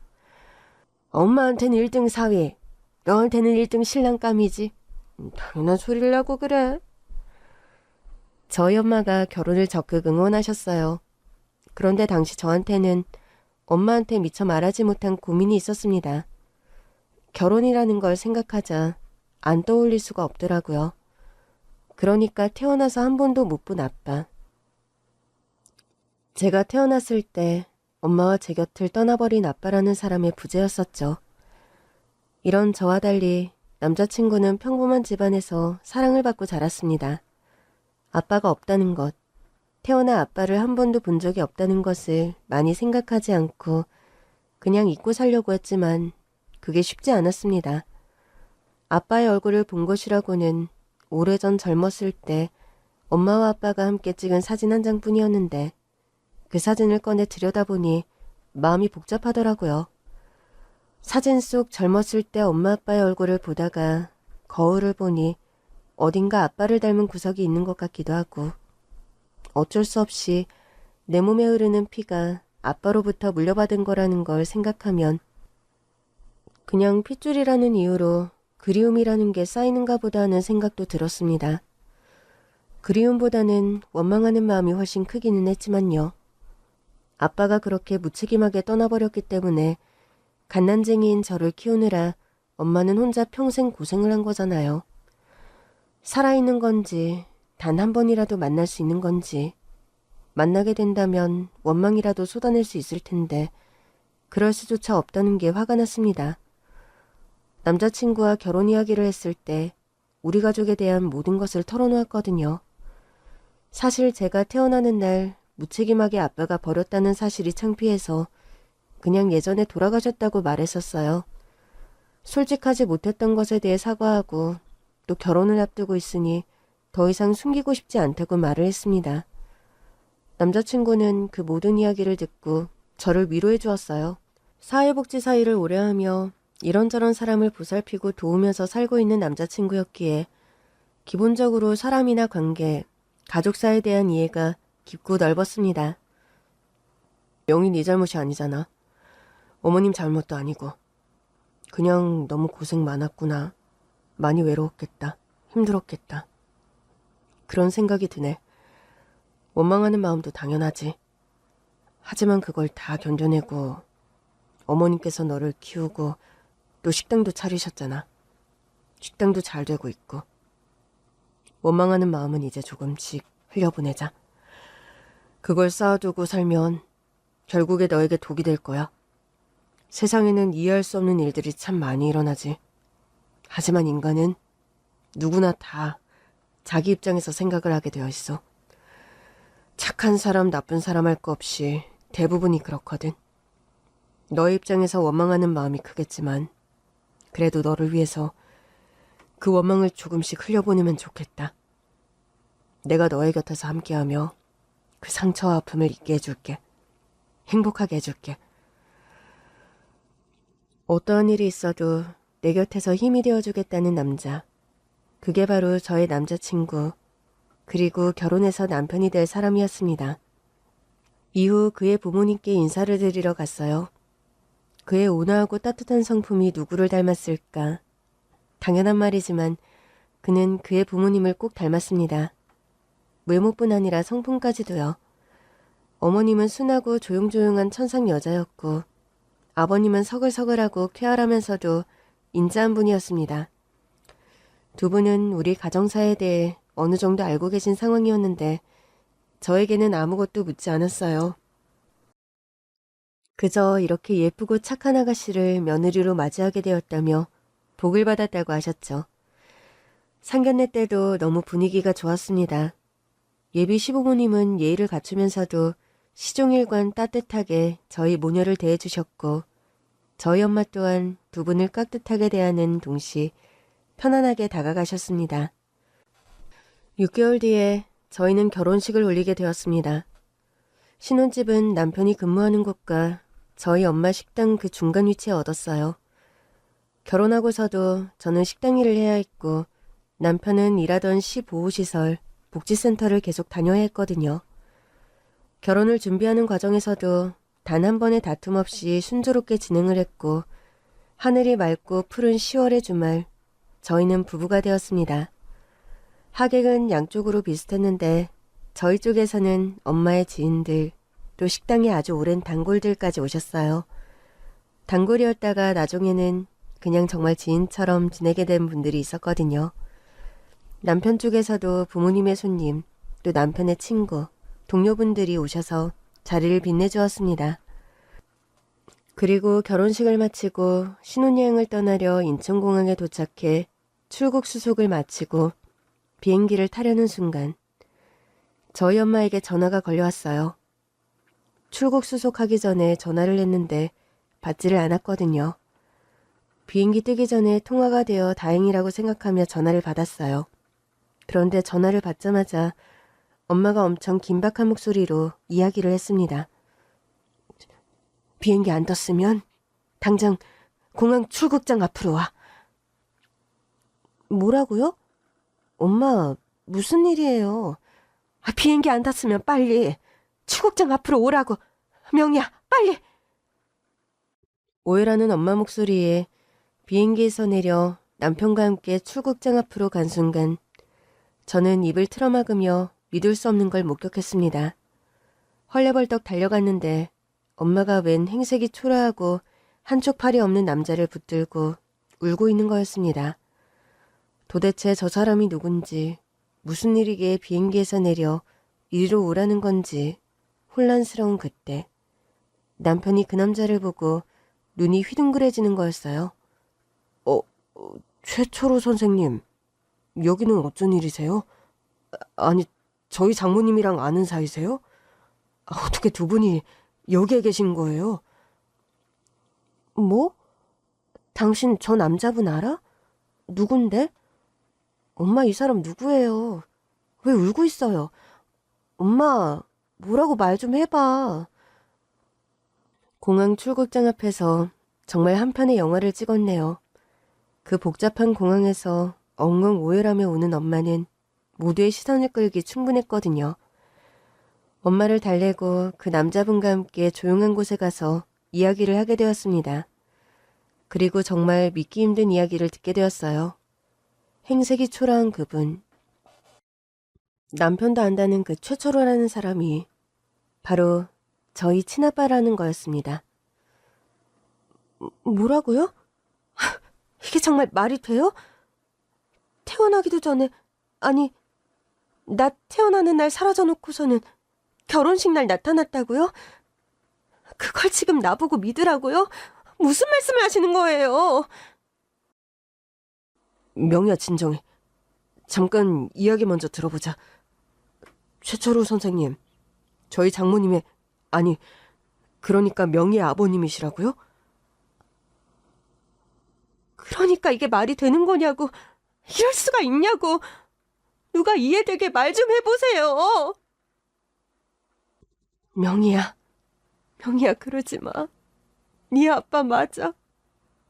엄마한테는 1등 사위, 너한테는 1등 신랑감이지. 당연한 소리를 하고 그래. 저희 엄마가 결혼을 적극 응원하셨어요. 그런데 당시 저한테는 엄마한테 미처 말하지 못한 고민이 있었습니다. 결혼이라는 걸 생각하자 안 떠올릴 수가 없더라고요. 그러니까 태어나서 한 번도 못 본 아빠. 제가 태어났을 때 엄마와 제 곁을 떠나버린 아빠라는 사람의 부재였었죠. 이런 저와 달리 남자친구는 평범한 집안에서 사랑을 받고 자랐습니다. 아빠가 없다는 것, 태어나 아빠를 한 번도 본 적이 없다는 것을 많이 생각하지 않고 그냥 잊고 살려고 했지만 그게 쉽지 않았습니다. 아빠의 얼굴을 본 것이라고는 오래전 젊었을 때 엄마와 아빠가 함께 찍은 사진 한 장뿐이었는데 그 사진을 꺼내 들여다보니 마음이 복잡하더라고요. 사진 속 젊었을 때 엄마 아빠의 얼굴을 보다가 거울을 보니 어딘가 아빠를 닮은 구석이 있는 것 같기도 하고 어쩔 수 없이 내 몸에 흐르는 피가 아빠로부터 물려받은 거라는 걸 생각하면 그냥 핏줄이라는 이유로 그리움이라는 게 쌓이는가 보다 하는 생각도 들었습니다. 그리움보다는 원망하는 마음이 훨씬 크기는 했지만요. 아빠가 그렇게 무책임하게 떠나버렸기 때문에 갓난쟁이인 저를 키우느라 엄마는 혼자 평생 고생을 한 거잖아요. 살아있는 건지 단 한 번이라도 만날 수 있는 건지 만나게 된다면 원망이라도 쏟아낼 수 있을 텐데 그럴 수조차 없다는 게 화가 났습니다. 남자친구와 결혼 이야기를 했을 때 우리 가족에 대한 모든 것을 털어놓았거든요. 사실 제가 태어나는 날 무책임하게 아빠가 버렸다는 사실이 창피해서 그냥 예전에 돌아가셨다고 말했었어요. 솔직하지 못했던 것에 대해 사과하고 또 결혼을 앞두고 있으니 더 이상 숨기고 싶지 않다고 말을 했습니다. 남자친구는 그 모든 이야기를 듣고 저를 위로해 주었어요. 사회복지사 일을 오래 하며 이런저런 사람을 보살피고 도우면서 살고 있는 남자친구였기에 기본적으로 사람이나 관계, 가족사에 대한 이해가 깊고 넓었습니다. 영희 네 잘못이 아니잖아. 어머님 잘못도 아니고. 그냥 너무 고생 많았구나. 많이 외로웠겠다. 힘들었겠다. 그런 생각이 드네. 원망하는 마음도 당연하지. 하지만 그걸 다 견뎌내고 어머님께서 너를 키우고 또 식당도 차리셨잖아. 식당도 잘 되고 있고. 원망하는 마음은 이제 조금씩 흘려보내자. 그걸 쌓아두고 살면 결국에 너에게 독이 될 거야. 세상에는 이해할 수 없는 일들이 참 많이 일어나지. 하지만 인간은 누구나 다 자기 입장에서 생각을 하게 되어 있어. 착한 사람, 나쁜 사람 할 거 없이 대부분이 그렇거든. 너의 입장에서 원망하는 마음이 크겠지만 그래도 너를 위해서 그 원망을 조금씩 흘려보내면 좋겠다. 내가 너의 곁에서 함께하며 그 상처와 아픔을 잊게 해줄게. 행복하게 해줄게. 어떠한 일이 있어도 내 곁에서 힘이 되어주겠다는 남자. 그게 바로 저의 남자친구, 그리고 결혼해서 남편이 될 사람이었습니다. 이후 그의 부모님께 인사를 드리러 갔어요. 그의 온화하고 따뜻한 성품이 누구를 닮았을까? 당연한 말이지만 그는 그의 부모님을 꼭 닮았습니다. 외모뿐 아니라 성품까지도요. 어머님은 순하고 조용조용한 천상 여자였고 아버님은 서글서글하고 쾌활하면서도 인자한 분이었습니다. 두 분은 우리 가정사에 대해 어느 정도 알고 계신 상황이었는데 저에게는 아무것도 묻지 않았어요. 그저 이렇게 예쁘고 착한 아가씨를 며느리로 맞이하게 되었다며 복을 받았다고 하셨죠. 상견례 때도 너무 분위기가 좋았습니다. 예비 시부모님은 예의를 갖추면서도 시종일관 따뜻하게 저희 모녀를 대해주셨고 저희 엄마 또한 두 분을 깍듯하게 대하는 동시 편안하게 다가가셨습니다. 6개월 뒤에 저희는 결혼식을 올리게 되었습니다. 신혼집은 남편이 근무하는 곳과 저희 엄마 식당 그 중간 위치에 얻었어요. 결혼하고서도 저는 식당 일을 해야 했고 남편은 일하던 시보호시설, 복지센터를 계속 다녀야 했거든요. 결혼을 준비하는 과정에서도 단 한 번의 다툼 없이 순조롭게 진행을 했고 하늘이 맑고 푸른 10월의 주말 저희는 부부가 되었습니다. 하객은 양쪽으로 비슷했는데 저희 쪽에서는 엄마의 지인들 또 식당에 아주 오랜 단골들까지 오셨어요. 단골이었다가 나중에는 그냥 정말 지인처럼 지내게 된 분들이 있었거든요. 남편 쪽에서도 부모님의 손님 또 남편의 친구 동료분들이 오셔서 자리를 빛내주었습니다. 그리고 결혼식을 마치고 신혼여행을 떠나려 인천공항에 도착해 출국 수속을 마치고 비행기를 타려는 순간 저희 엄마에게 전화가 걸려왔어요. 출국 수속하기 전에 전화를 했는데 받지를 않았거든요. 비행기 뜨기 전에 통화가 되어 다행이라고 생각하며 전화를 받았어요. 그런데 전화를 받자마자 엄마가 엄청 긴박한 목소리로 이야기를 했습니다. 비행기 안 떴으면 당장 공항 출국장 앞으로 와. 뭐라고요? 엄마, 무슨 일이에요? 비행기 안 탔으면 빨리 출국장 앞으로 오라고. 명희야, 빨리. 오해라는 엄마 목소리에 비행기에서 내려 남편과 함께 출국장 앞으로 간 순간 저는 입을 틀어막으며 믿을 수 없는 걸 목격했습니다. 헐레벌떡 달려갔는데 엄마가 웬 행색이 초라하고 한쪽 팔이 없는 남자를 붙들고 울고 있는 거였습니다. 도대체 저 사람이 누군지, 무슨 일이기에 비행기에서 내려 이리로 오라는 건지 혼란스러운 그때 남편이 그 남자를 보고 눈이 휘둥그레지는 거였어요. 최초로 선생님, 여기는 어쩐 일이세요? 아니, 저희 장모님이랑 아는 사이세요? 어떻게 두 분이 여기에 계신 거예요? 뭐? 당신 저 남자분 알아? 누군데? 엄마 이 사람 누구예요? 왜 울고 있어요? 엄마, 뭐라고 말 좀 해봐. 공항 출국장 앞에서 정말 한 편의 영화를 찍었네요. 그 복잡한 공항에서 엉엉 오열하며 우는 엄마는 모두의 시선을 끌기 충분했거든요. 엄마를 달래고 그 남자분과 함께 조용한 곳에 가서 이야기를 하게 되었습니다. 그리고 정말 믿기 힘든 이야기를 듣게 되었어요. 행색이 초라한 그분. 남편도 안다는 그 최초로라는 사람이 바로 저희 친아빠라는 거였습니다. 뭐라고요? 이게 정말 말이 돼요? 태어나기도 전에, 아니, 나 태어나는 날 사라져 놓고서는 결혼식 날 나타났다고요? 그걸 지금 나보고 믿으라고요? 무슨 말씀을 하시는 거예요? 명희야, 진정해. 잠깐 이야기 먼저 들어보자. 최철우 선생님, 저희 장모님의, 아니, 그러니까 명희의 아버님이시라고요? 그러니까 이게 말이 되는 거냐고. 이럴 수가 있냐고. 누가 이해되게 말 좀 해보세요. 명희야, 그러지 마. 네 아빠 맞아.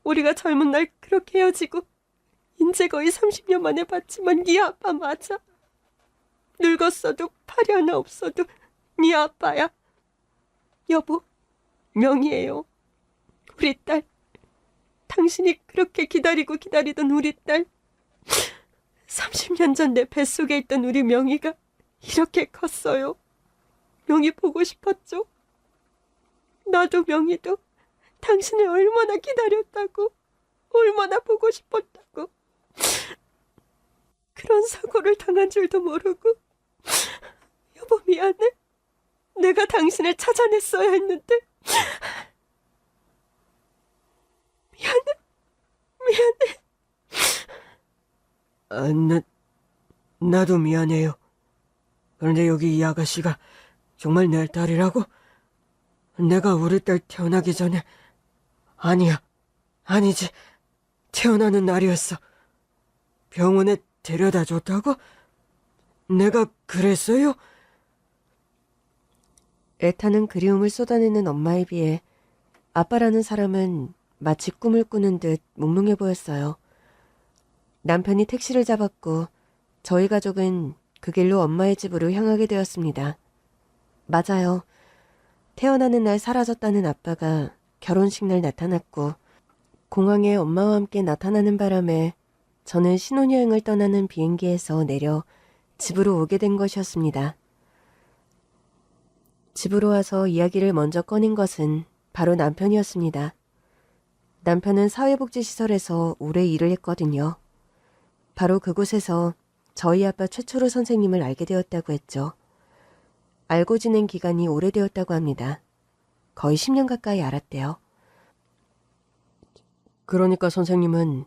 우리가 젊은 날 그렇게 헤어지고 인제 거의 30년 만에 봤지만 네 아빠 맞아. 늙었어도 팔이 하나 없어도 네 아빠야. 여보, 명희예요. 우리 딸. 당신이 그렇게 기다리던 우리 딸. 30년 전 내 뱃속에 있던 우리 명희가 이렇게 컸어요. 명희 보고 싶었죠? 나도 명희도 당신을 얼마나 기다렸다고, 얼마나 보고 싶었다고. 그런 사고를 당한 줄도 모르고. 여보, 미안해. 내가 당신을 찾아냈어야 했는데. 미안해. 나도 미안해요. 그런데 여기 이 아가씨가 정말 내 딸이라고? 내가 우리 딸 태어나기 전에, 아니지. 태어나는 날이었어. 병원에 데려다 줬다고? 내가 그랬어요? 애타는 그리움을 쏟아내는 엄마에 비해 아빠라는 사람은 마치 꿈을 꾸는 듯 몽롱해 보였어요. 남편이 택시를 잡았고 저희 가족은 그 길로 엄마의 집으로 향하게 되었습니다. 맞아요. 태어나는 날 사라졌다는 아빠가 결혼식 날 나타났고 공항에 엄마와 함께 나타나는 바람에 저는 신혼여행을 떠나는 비행기에서 내려 집으로 오게 된 것이었습니다. 집으로 와서 이야기를 먼저 꺼낸 것은 바로 남편이었습니다. 남편은 사회복지시설에서 오래 일을 했거든요. 바로 그곳에서 저희 아빠 최초로 선생님을 알게 되었다고 했죠. 알고 지낸 기간이 오래되었다고 합니다. 거의 10년 가까이 알았대요. 그러니까 선생님은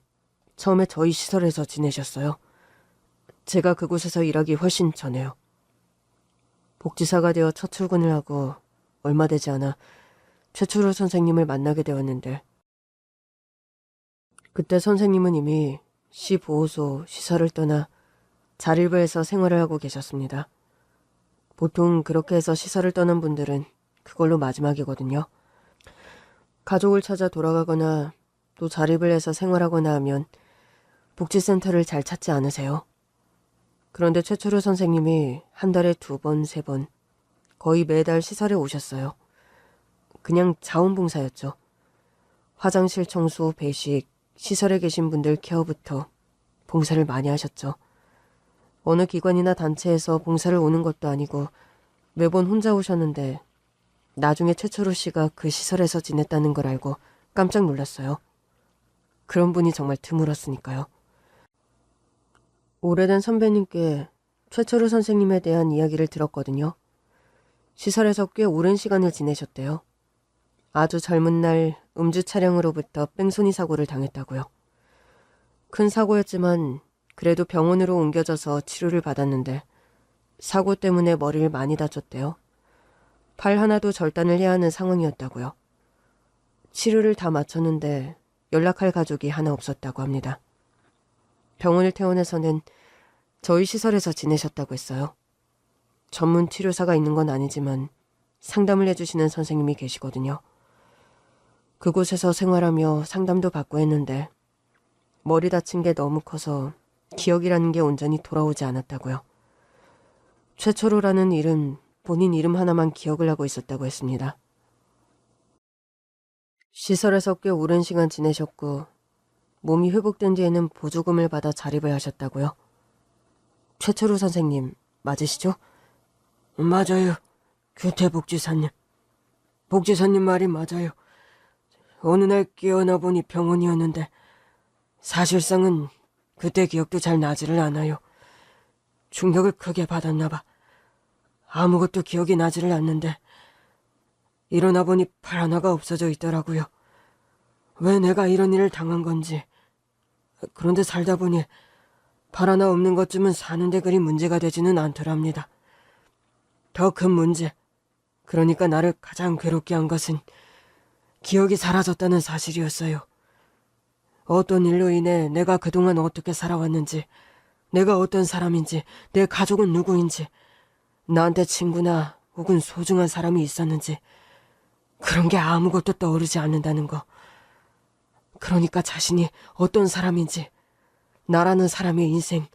처음에 저희 시설에서 지내셨어요. 제가 그곳에서 일하기 훨씬 전에요. 복지사가 되어 첫 출근을 하고 얼마 되지 않아 최초로 선생님을 만나게 되었는데 그때 선생님은 이미 시 보호소 시설을 떠나 자립부에서 생활을 하고 계셨습니다. 보통 그렇게 해서 시설을 떠난 분들은 그걸로 마지막이거든요. 가족을 찾아 돌아가거나 또 자립을 해서 생활하거나 하면 복지센터를 잘 찾지 않으세요? 그런데 최초로 선생님이 한 달에 2번, 3번 거의 매달 시설에 오셨어요. 그냥 자원봉사였죠. 화장실 청소, 배식, 시설에 계신 분들 케어부터 봉사를 많이 하셨죠. 어느 기관이나 단체에서 봉사를 오는 것도 아니고 매번 혼자 오셨는데 나중에 최초로 씨가 그 시설에서 지냈다는 걸 알고 깜짝 놀랐어요. 그런 분이 정말 드물었으니까요. 오래된 선배님께 최초로 선생님에 대한 이야기를 들었거든요. 시설에서 꽤 오랜 시간을 지내셨대요. 아주 젊은 날 음주 차량으로부터 뺑소니 사고를 당했다고요. 큰 사고였지만 그래도 병원으로 옮겨져서 치료를 받았는데 사고 때문에 머리를 많이 다쳤대요. 팔 하나도 절단을 해야 하는 상황이었다고요. 치료를 다 마쳤는데 연락할 가족이 하나 없었다고 합니다. 병원을 퇴원해서는 저희 시설에서 지내셨다고 했어요. 전문 치료사가 있는 건 아니지만 상담을 해주시는 선생님이 계시거든요. 그곳에서 생활하며 상담도 받고 했는데 머리 다친 게 너무 커서 기억이라는 게 온전히 돌아오지 않았다고요. 최철호라는 이름, 본인 이름 하나만 기억을 하고 있었다고 했습니다. 시설에서 꽤 오랜 시간 지내셨고 몸이 회복된 뒤에는 보조금을 받아 자립을 하셨다고요. 최철호 선생님 맞으시죠? 맞아요. 교태복지사님. 복지사님 말이 맞아요. 어느 날 깨어나 보니 병원이었는데 사실상은 그때 기억도 잘 나지를 않아요. 충격을 크게 받았나 봐. 아무것도 기억이 나지를 않는데 일어나 보니 팔 하나가 없어져 있더라고요. 왜 내가 이런 일을 당한 건지. 그런데 살다 보니 팔 하나 없는 것쯤은 사는데 그리 문제가 되지는 않더랍니다. 더 큰 문제, 그러니까 나를 가장 괴롭게 한 것은 기억이 사라졌다는 사실이었어요. 어떤 일로 인해 내가 그동안 어떻게 살아왔는지, 내가 어떤 사람인지, 내 가족은 누구인지, 나한테 친구나 혹은 소중한 사람이 있었는지 그런 게 아무것도 떠오르지 않는다는 거. 그러니까 자신이 어떤 사람인지, 나라는 사람의 인생,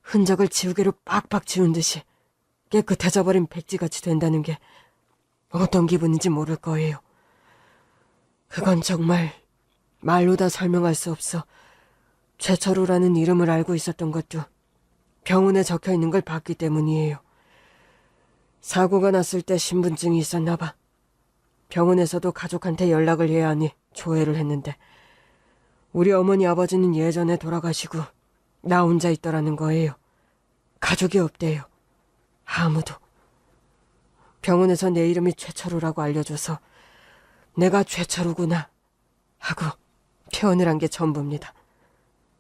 흔적을 지우개로 빡빡 지운 듯이 깨끗해져 버린 백지같이 된다는 게 어떤 기분인지 모를 거예요. 그건 정말 말로 다 설명할 수 없어. 최철우라는 이름을 알고 있었던 것도 병원에 적혀 있는 걸 봤기 때문이에요. 사고가 났을 때 신분증이 있었나 봐. 병원에서도 가족한테 연락을 해야 하니 조회를 했는데 우리 어머니 아버지는 예전에 돌아가시고 나 혼자 있더라는 거예요. 가족이 없대요. 아무도. 병원에서 내 이름이 최철우라고 알려줘서 내가 최철우구나 하고 표현을 한 게 전부입니다.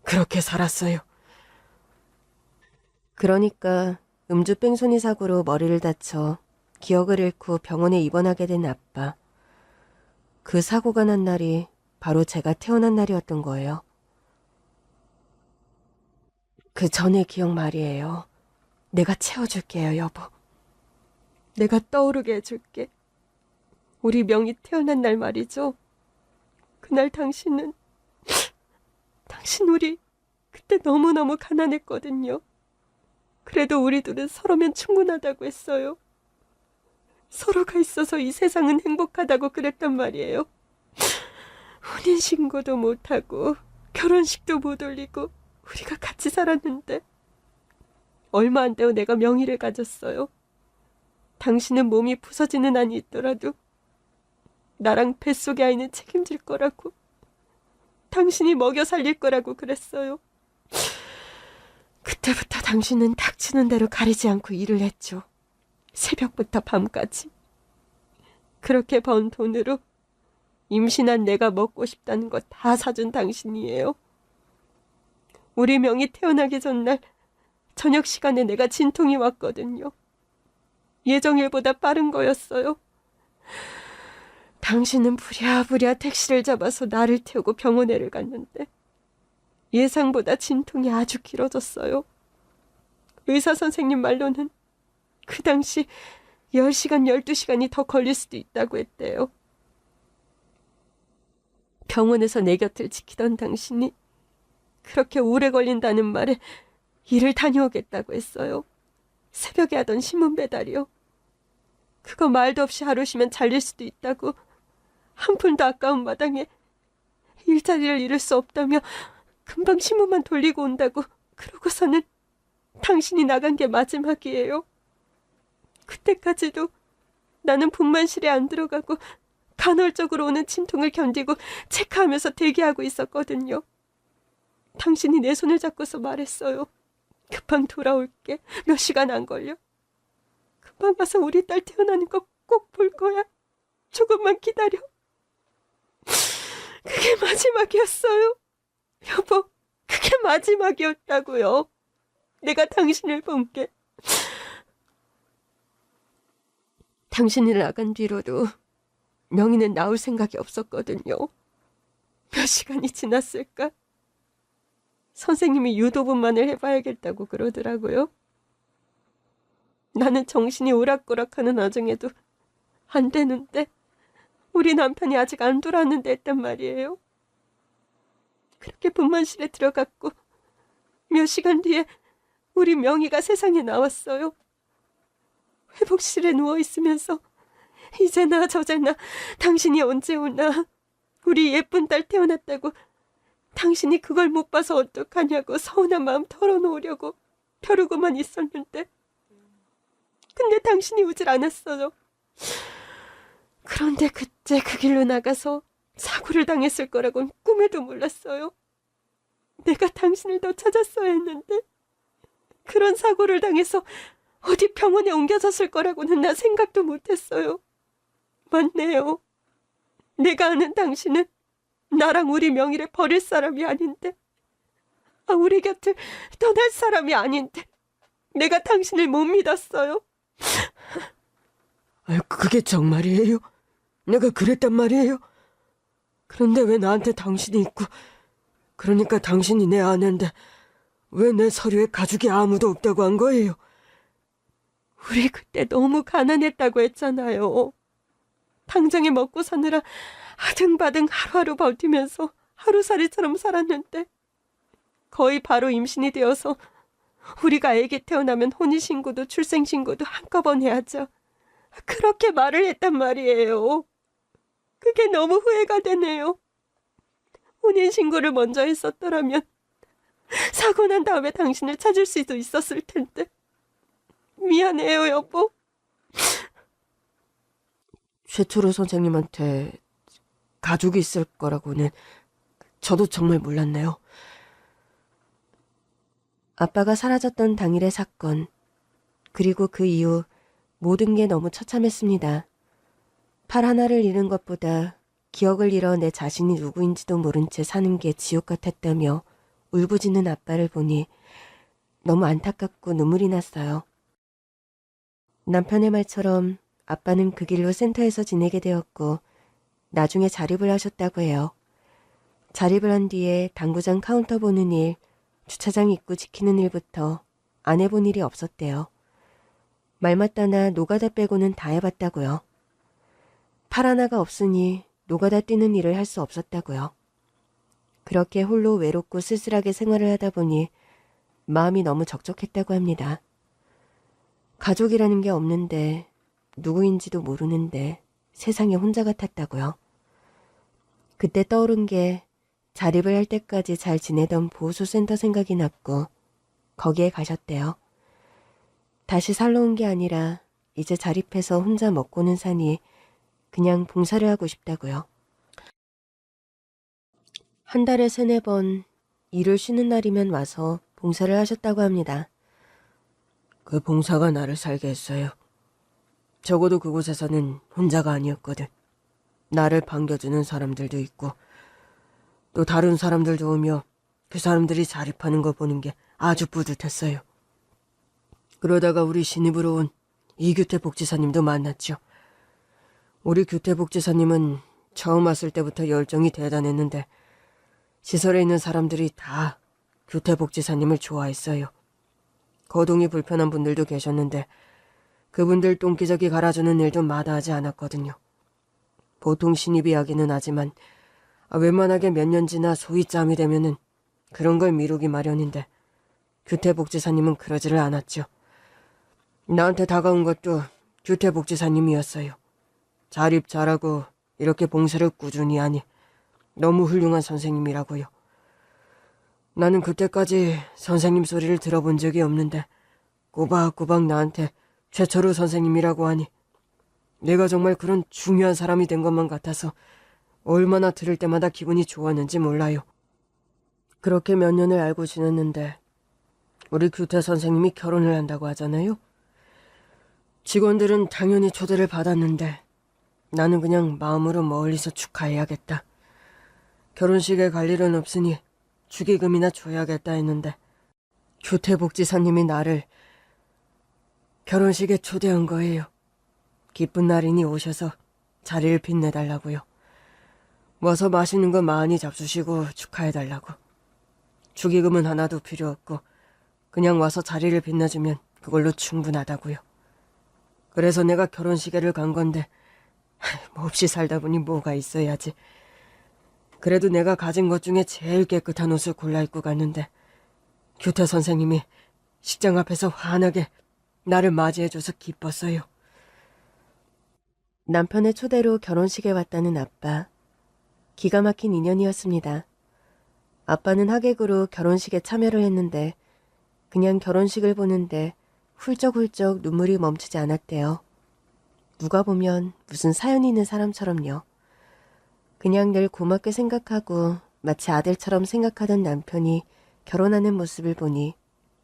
그렇게 살았어요. 그러니까 음주 뺑소니 사고로 머리를 다쳐 기억을 잃고 병원에 입원하게 된 아빠. 그 사고가 난 날이 바로 제가 태어난 날이었던 거예요. 그 전의 기억 말이에요. 내가 채워줄게요, 여보. 내가 떠오르게 해줄게. 우리 명이 태어난 날 말이죠. 그날 당신 우리 그때 너무너무 가난했거든요. 그래도 우리 둘은 서로면 충분하다고 했어요. 서로가 있어서 이 세상은 행복하다고 그랬단 말이에요. 혼인신고도 못하고 결혼식도 못 올리고 우리가 같이 살았는데 얼마 안 되어 내가 명의를 가졌어요. 당신은 몸이 부서지는 한이 있더라도 나랑 뱃속의 아이는 책임질 거라고, 당신이 먹여 살릴 거라고 그랬어요. 그때부터 당신은 닥치는 대로 가리지 않고 일을 했죠. 새벽부터 밤까지. 그렇게 번 돈으로 임신한 내가 먹고 싶다는 거 다 사준 당신이에요. 우리 명이 태어나기 전날 저녁 시간에 내가 진통이 왔거든요. 예정일보다 빠른 거였어요. 당신은 부랴부랴 택시를 잡아서 나를 태우고 병원에를 갔는데 예상보다 진통이 아주 길어졌어요. 의사 선생님 말로는 그 당시 10시간, 12시간이 더 걸릴 수도 있다고 했대요. 병원에서 내 곁을 지키던 당신이 그렇게 오래 걸린다는 말에 일을 다녀오겠다고 했어요. 새벽에 하던 신문 배달이요. 그거 말도 없이 하루 쉬면 잘릴 수도 있다고, 한 푼도 아까운 마당에 일자리를 잃을 수 없다며 금방 신문만 돌리고 온다고, 그러고서는 당신이 나간 게 마지막이에요. 그때까지도 나는 분만실에 안 들어가고 간헐적으로 오는 진통을 견디고 체크하면서 대기하고 있었거든요. 당신이 내 손을 잡고서 말했어요. 금방 돌아올게. 몇 시간 안 걸려. 금방 가서 우리 딸 태어나는 거 꼭 볼 거야. 조금만 기다려. 마지막이었어요. 여보, 그게 마지막이었다고요. 내가 당신을 본 게. 당신이 나간 뒤로도 명희는 나올 생각이 없었거든요. 몇 시간이 지났을까? 선생님이 유도분만을 해봐야겠다고 그러더라고요. 나는 정신이 오락가락하는 와중에도 안 되는데 우리 남편이 아직 안 돌아왔는데 했단 말이에요. 그렇게 분만실에 들어갔고 몇 시간 뒤에 우리 명희가 세상에 나왔어요. 회복실에 누워있으면서 이제나 저제나 당신이 언제 오나, 우리 예쁜 딸 태어났다고 당신이 그걸 못 봐서 어떡하냐고 서운한 마음 털어놓으려고 벼르고만 있었는데, 근데 당신이 오질 않았어요. 그런데 그때 그 길로 나가서 사고를 당했을 거라고는 꿈에도 몰랐어요. 내가 당신을 더 찾았어야 했는데 그런 사고를 당해서 어디 병원에 옮겨졌을 거라고는 나 생각도 못했어요. 맞네요. 내가 아는 당신은 나랑 우리 명희를 버릴 사람이 아닌데, 우리 곁을 떠날 사람이 아닌데 내가 당신을 못 믿었어요. 그게 정말이에요? 내가 그랬단 말이에요? 그런데 왜 나한테 당신이 있고, 그러니까 당신이 내 아내인데 왜 내 서류에 가족이 아무도 없다고 한 거예요? 우리 그때 너무 가난했다고 했잖아요. 당장에 먹고 사느라 아등바등 하루하루 버티면서 하루살이처럼 살았는데, 거의 바로 임신이 되어서 우리가 아기 태어나면 혼인신고도 출생신고도 한꺼번에 하자, 그렇게 말을 했단 말이에요. 그게 너무 후회가 되네요. 혼인신고를 먼저 했었더라면 사고 난 다음에 당신을 찾을 수도 있었을 텐데. 미안해요, 여보. 최초로 선생님한테 가족이 있을 거라고는 저도 정말 몰랐네요. 아빠가 사라졌던 당일의 사건, 그리고 그 이후 모든 게 너무 처참했습니다. 팔 하나를 잃은 것보다 기억을 잃어 내 자신이 누구인지도 모른 채 사는 게 지옥 같았다며 울부짖는 아빠를 보니 너무 안타깝고 눈물이 났어요. 남편의 말처럼 아빠는 그 길로 센터에서 지내게 되었고 나중에 자립을 하셨다고 해요. 자립을 한 뒤에 당구장 카운터 보는 일, 주차장 입구 지키는 일부터 안 해본 일이 없었대요. 말맞다나 노가다 빼고는 다 해봤다고요. 팔 하나가 없으니 노가다 뛰는 일을 할 수 없었다고요. 그렇게 홀로 외롭고 쓸쓸하게 생활을 하다 보니 마음이 너무 적적했다고 합니다. 가족이라는 게 없는데, 누구인지도 모르는데 세상에 혼자 같았다고요. 그때 떠오른 게 자립을 할 때까지 잘 지내던 보호소센터 생각이 났고 거기에 가셨대요. 다시 살러 온 게 아니라 이제 자립해서 혼자 먹고는 사니 그냥 봉사를 하고 싶다고요. 한 달에 3-4번 일을 쉬는 날이면 와서 봉사를 하셨다고 합니다. 그 봉사가 나를 살게 했어요. 적어도 그곳에서는 혼자가 아니었거든. 나를 반겨주는 사람들도 있고, 또 다른 사람들도 오며 그 사람들이 자립하는 거 보는 게 아주 뿌듯했어요. 그러다가 우리 신입으로 온 이규태 복지사님도 만났죠. 우리 규태 복지사님은 처음 왔을 때부터 열정이 대단했는데 시설에 있는 사람들이 다 규태 복지사님을 좋아했어요. 거동이 불편한 분들도 계셨는데 그분들 똥기저귀 갈아주는 일도 마다하지 않았거든요. 보통 신입이 하기는 하지만 웬만하게 몇 년 지나 소위 짬이 되면은 그런 걸 미루기 마련인데 규태 복지사님은 그러지를 않았죠. 나한테 다가온 것도 규태 복지사님이었어요. 자립 잘하고 이렇게 봉사를 꾸준히 하니 너무 훌륭한 선생님이라고요. 나는 그때까지 선생님 소리를 들어본 적이 없는데 꼬박꼬박 나한테 최철우 선생님이라고 하니 내가 정말 그런 중요한 사람이 된 것만 같아서 얼마나 들을 때마다 기분이 좋았는지 몰라요. 그렇게 몇 년을 알고 지냈는데 우리 규태 선생님이 결혼을 한다고 하잖아요. 직원들은 당연히 초대를 받았는데 나는 그냥 마음으로 멀리서 축하해야겠다. 결혼식에 갈 일은 없으니 축의금이나 줘야겠다 했는데 교태복지사님이 나를 결혼식에 초대한 거예요. 기쁜 날이니 오셔서 자리를 빛내달라고요. 와서 맛있는 거 많이 잡수시고 축하해달라고. 축의금은 하나도 필요 없고 그냥 와서 자리를 빛내주면 그걸로 충분하다고요. 그래서 내가 결혼식에를 간 건데 몹시 살다 보니 뭐가 있어야지. 그래도 내가 가진 것 중에 제일 깨끗한 옷을 골라 입고 갔는데 교태 선생님이 식장 앞에서 환하게 나를 맞이해줘서 기뻤어요. 남편의 초대로 결혼식에 왔다는 아빠. 기가 막힌 인연이었습니다. 아빠는 하객으로 결혼식에 참여를 했는데 그냥 결혼식을 보는데 훌쩍훌쩍 눈물이 멈추지 않았대요. 누가 보면 무슨 사연이 있는 사람처럼요. 그냥 늘 고맙게 생각하고 마치 아들처럼 생각하던 남편이 결혼하는 모습을 보니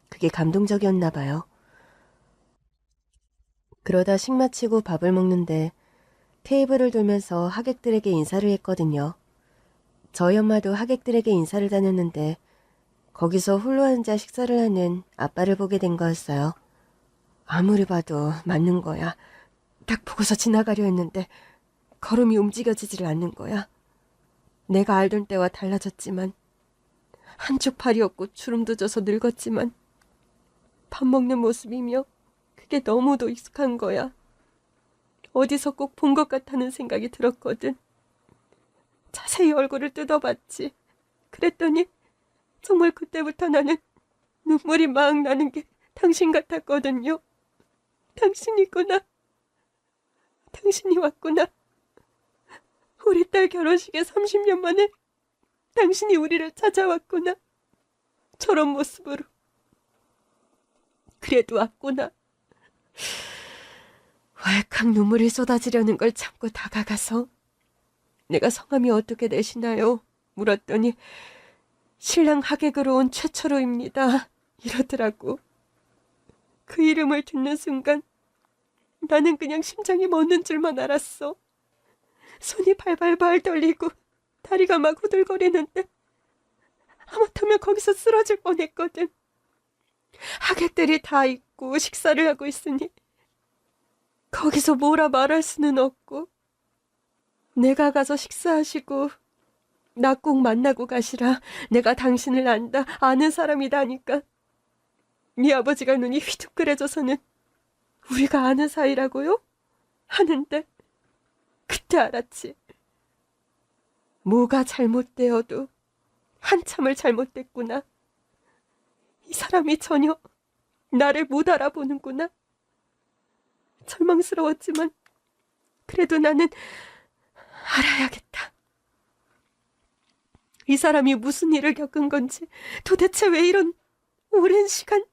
그게 감동적이었나 봐요. 그러다 식 마치고 밥을 먹는데 테이블을 돌면서 하객들에게 인사를 했거든요. 저희 엄마도 하객들에게 인사를 다녔는데 거기서 홀로 앉아 식사를 하는 아빠를 보게 된 거였어요. 아무리 봐도 맞는 거야. 딱 보고서 지나가려 했는데 걸음이 움직여지질 않는 거야. 내가 알던 때와 달라졌지만 한쪽 팔이 없고 주름도 져서 늙었지만 밥 먹는 모습이며 그게 너무도 익숙한 거야. 어디서 꼭 본 것 같다는 생각이 들었거든. 자세히 얼굴을 뜯어봤지. 그랬더니 정말 그때부터 나는 눈물이 막 나는 게 당신 같았거든요. 당신이구나. 당신이 왔구나. 우리 딸 결혼식에 30년 만에 당신이 우리를 찾아왔구나. 저런 모습으로. 그래도 왔구나. 왈칵 눈물이 쏟아지려는 걸 참고 다가가서 내가 성함이 어떻게 되시나요? 물었더니 신랑 하객으로 온 최철호입니다. 이러더라고. 그 이름을 듣는 순간 나는 그냥 심장이 멎는 줄만 알았어. 손이 발발발 떨리고 다리가 막 후들거리는데 하마터면 거기서 쓰러질 뻔했거든. 하객들이 다 있고 식사를 하고 있으니 거기서 뭐라 말할 수는 없고 내가 가서 식사하시고 나 꼭 만나고 가시라. 내가 당신을 안다. 아는 사람이다 하니까 네 아버지가 눈이 휘둥그레져서는 우리가 아는 사이라고요? 하는데 그때 알았지. 뭐가 잘못되어도 한참을 잘못됐구나. 이 사람이 전혀 나를 못 알아보는구나. 절망스러웠지만 그래도 나는 알아야겠다. 이 사람이 무슨 일을 겪은 건지, 도대체 왜 이런 오랜 시간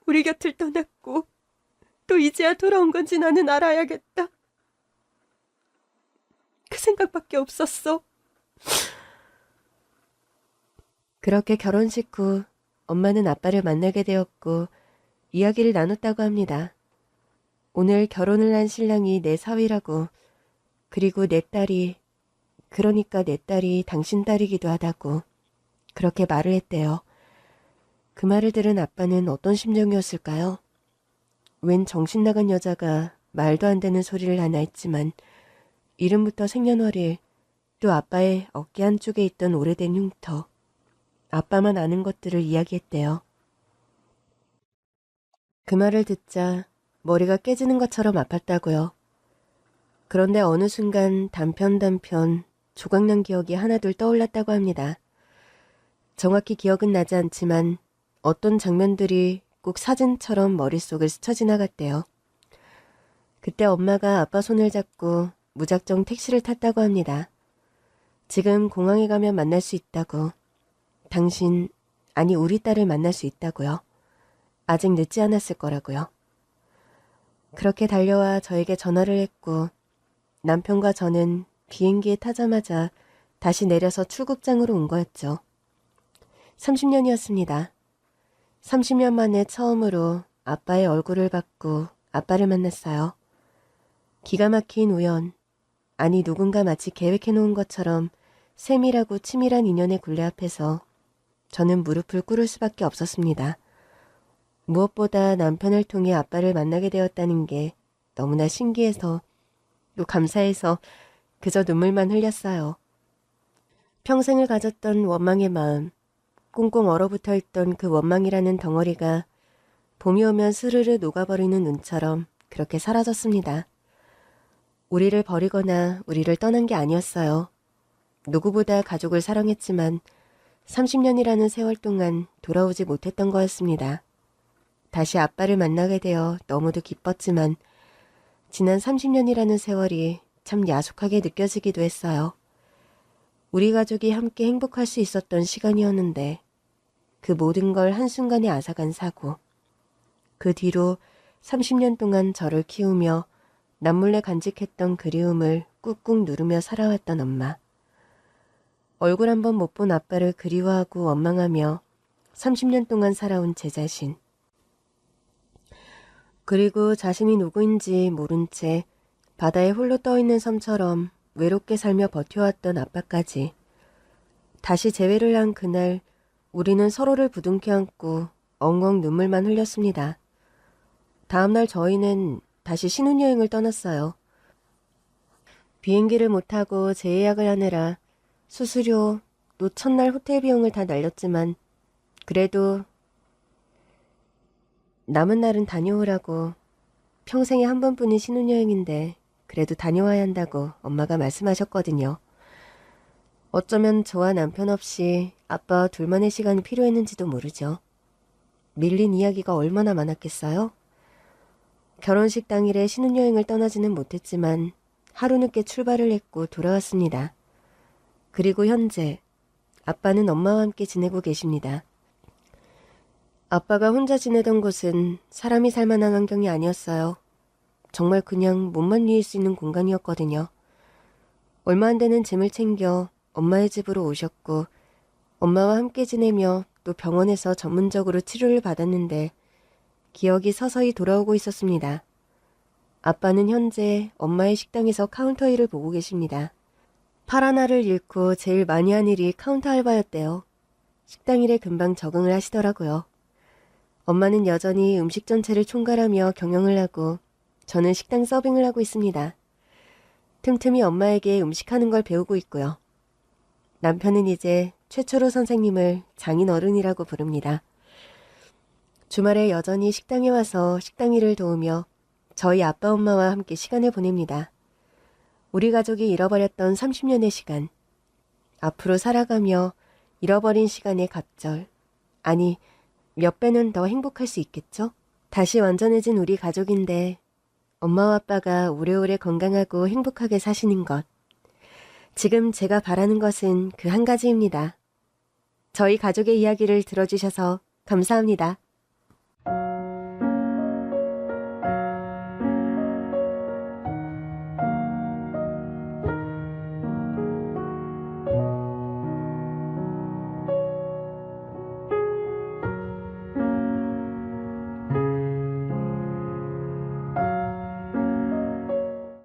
우리 곁을 떠났고 또 이제야 돌아온 건지 나는 알아야겠다. 그 생각밖에 없었어. 그렇게 결혼식 후 엄마는 아빠를 만나게 되었고 이야기를 나눴다고 합니다. 오늘 결혼을 한 신랑이 내 사위라고, 그리고 그러니까 내 딸이 당신 딸이기도 하다고 그렇게 말을 했대요. 그 말을 들은 아빠는 어떤 심정이었을까요? 웬 정신 나간 여자가 말도 안 되는 소리를 하나 했지만 이름부터 생년월일, 또 아빠의 어깨 한쪽에 있던 오래된 흉터, 아빠만 아는 것들을 이야기했대요. 그 말을 듣자 머리가 깨지는 것처럼 아팠다고요. 그런데 어느 순간 단편 조각난 기억이 하나둘 떠올랐다고 합니다. 정확히 기억은 나지 않지만 어떤 장면들이 꼭 사진처럼 머릿속을 스쳐 지나갔대요. 그때 엄마가 아빠 손을 잡고 무작정 택시를 탔다고 합니다. 지금 공항에 가면 만날 수 있다고. 우리 딸을 만날 수 있다고요. 아직 늦지 않았을 거라고요. 그렇게 달려와 저에게 전화를 했고 남편과 저는 비행기에 타자마자 다시 내려서 출국장으로 온 거였죠. 30년이었습니다. 30년 만에 처음으로 아빠의 얼굴을 받고 아빠를 만났어요. 기가 막힌 우연, 아니 누군가 마치 계획해놓은 것처럼 세밀하고 치밀한 인연의 굴레 앞에서 저는 무릎을 꿇을 수밖에 없었습니다. 무엇보다 남편을 통해 아빠를 만나게 되었다는 게 너무나 신기해서 또 감사해서 그저 눈물만 흘렸어요. 평생을 가졌던 원망의 마음, 꽁꽁 얼어붙어 있던 그 원망이라는 덩어리가 봄이 오면 스르르 녹아버리는 눈처럼 그렇게 사라졌습니다. 우리를 버리거나 우리를 떠난 게 아니었어요. 누구보다 가족을 사랑했지만 30년이라는 세월 동안 돌아오지 못했던 거였습니다. 다시 아빠를 만나게 되어 너무도 기뻤지만 지난 30년이라는 세월이 참 야속하게 느껴지기도 했어요. 우리 가족이 함께 행복할 수 있었던 시간이었는데 그 모든 걸 한순간에 앗아간 사고. 그 뒤로 30년 동안 저를 키우며 남몰래 간직했던 그리움을 꾹꾹 누르며 살아왔던 엄마. 얼굴 한 번 못 본 아빠를 그리워하고 원망하며 30년 동안 살아온 제 자신. 그리고 자신이 누구인지 모른 채 바다에 홀로 떠있는 섬처럼 외롭게 살며 버텨왔던 아빠까지. 다시 재회를 한 그날 우리는 서로를 부둥켜 안고 엉엉 눈물만 흘렸습니다. 다음날 저희는 다시 신혼여행을 떠났어요. 비행기를 못 타고 재예약을 하느라 수수료, 또 첫날 호텔 비용을 다 날렸지만 그래도 남은 날은 다녀오라고. 평생에 한 번뿐인 신혼여행인데 그래도 다녀와야 한다고 엄마가 말씀하셨거든요. 어쩌면 저와 남편 없이 아빠와 둘만의 시간이 필요했는지도 모르죠. 밀린 이야기가 얼마나 많았겠어요? 결혼식 당일에 신혼여행을 떠나지는 못했지만 하루 늦게 출발을 했고 돌아왔습니다. 그리고 현재 아빠는 엄마와 함께 지내고 계십니다. 아빠가 혼자 지내던 곳은 사람이 살만한 환경이 아니었어요. 정말 그냥 몸만 누일 수 있는 공간이었거든요. 얼마 안 되는 짐을 챙겨 엄마의 집으로 오셨고 엄마와 함께 지내며 또 병원에서 전문적으로 치료를 받았는데 기억이 서서히 돌아오고 있었습니다. 아빠는 현재 엄마의 식당에서 카운터 일을 보고 계십니다. 팔 하나를 잃고 제일 많이 한 일이 카운터 알바였대요. 식당 일에 금방 적응을 하시더라고요. 엄마는 여전히 음식 전체를 총괄하며 경영을 하고 저는 식당 서빙을 하고 있습니다. 틈틈이 엄마에게 음식하는 걸 배우고 있고요. 남편은 이제 최초로 선생님을 장인어른이라고 부릅니다. 주말에 여전히 식당에 와서 식당 일을 도우며 저희 아빠 엄마와 함께 시간을 보냅니다. 우리 가족이 잃어버렸던 30년의 시간. 앞으로 살아가며 잃어버린 시간의 갑절. 아니, 몇 배는 더 행복할 수 있겠죠? 다시 완전해진 우리 가족인데 엄마와 아빠가 오래오래 건강하고 행복하게 사시는 것. 지금 제가 바라는 것은 그 한 가지입니다. 저희 가족의 이야기를 들어주셔서 감사합니다.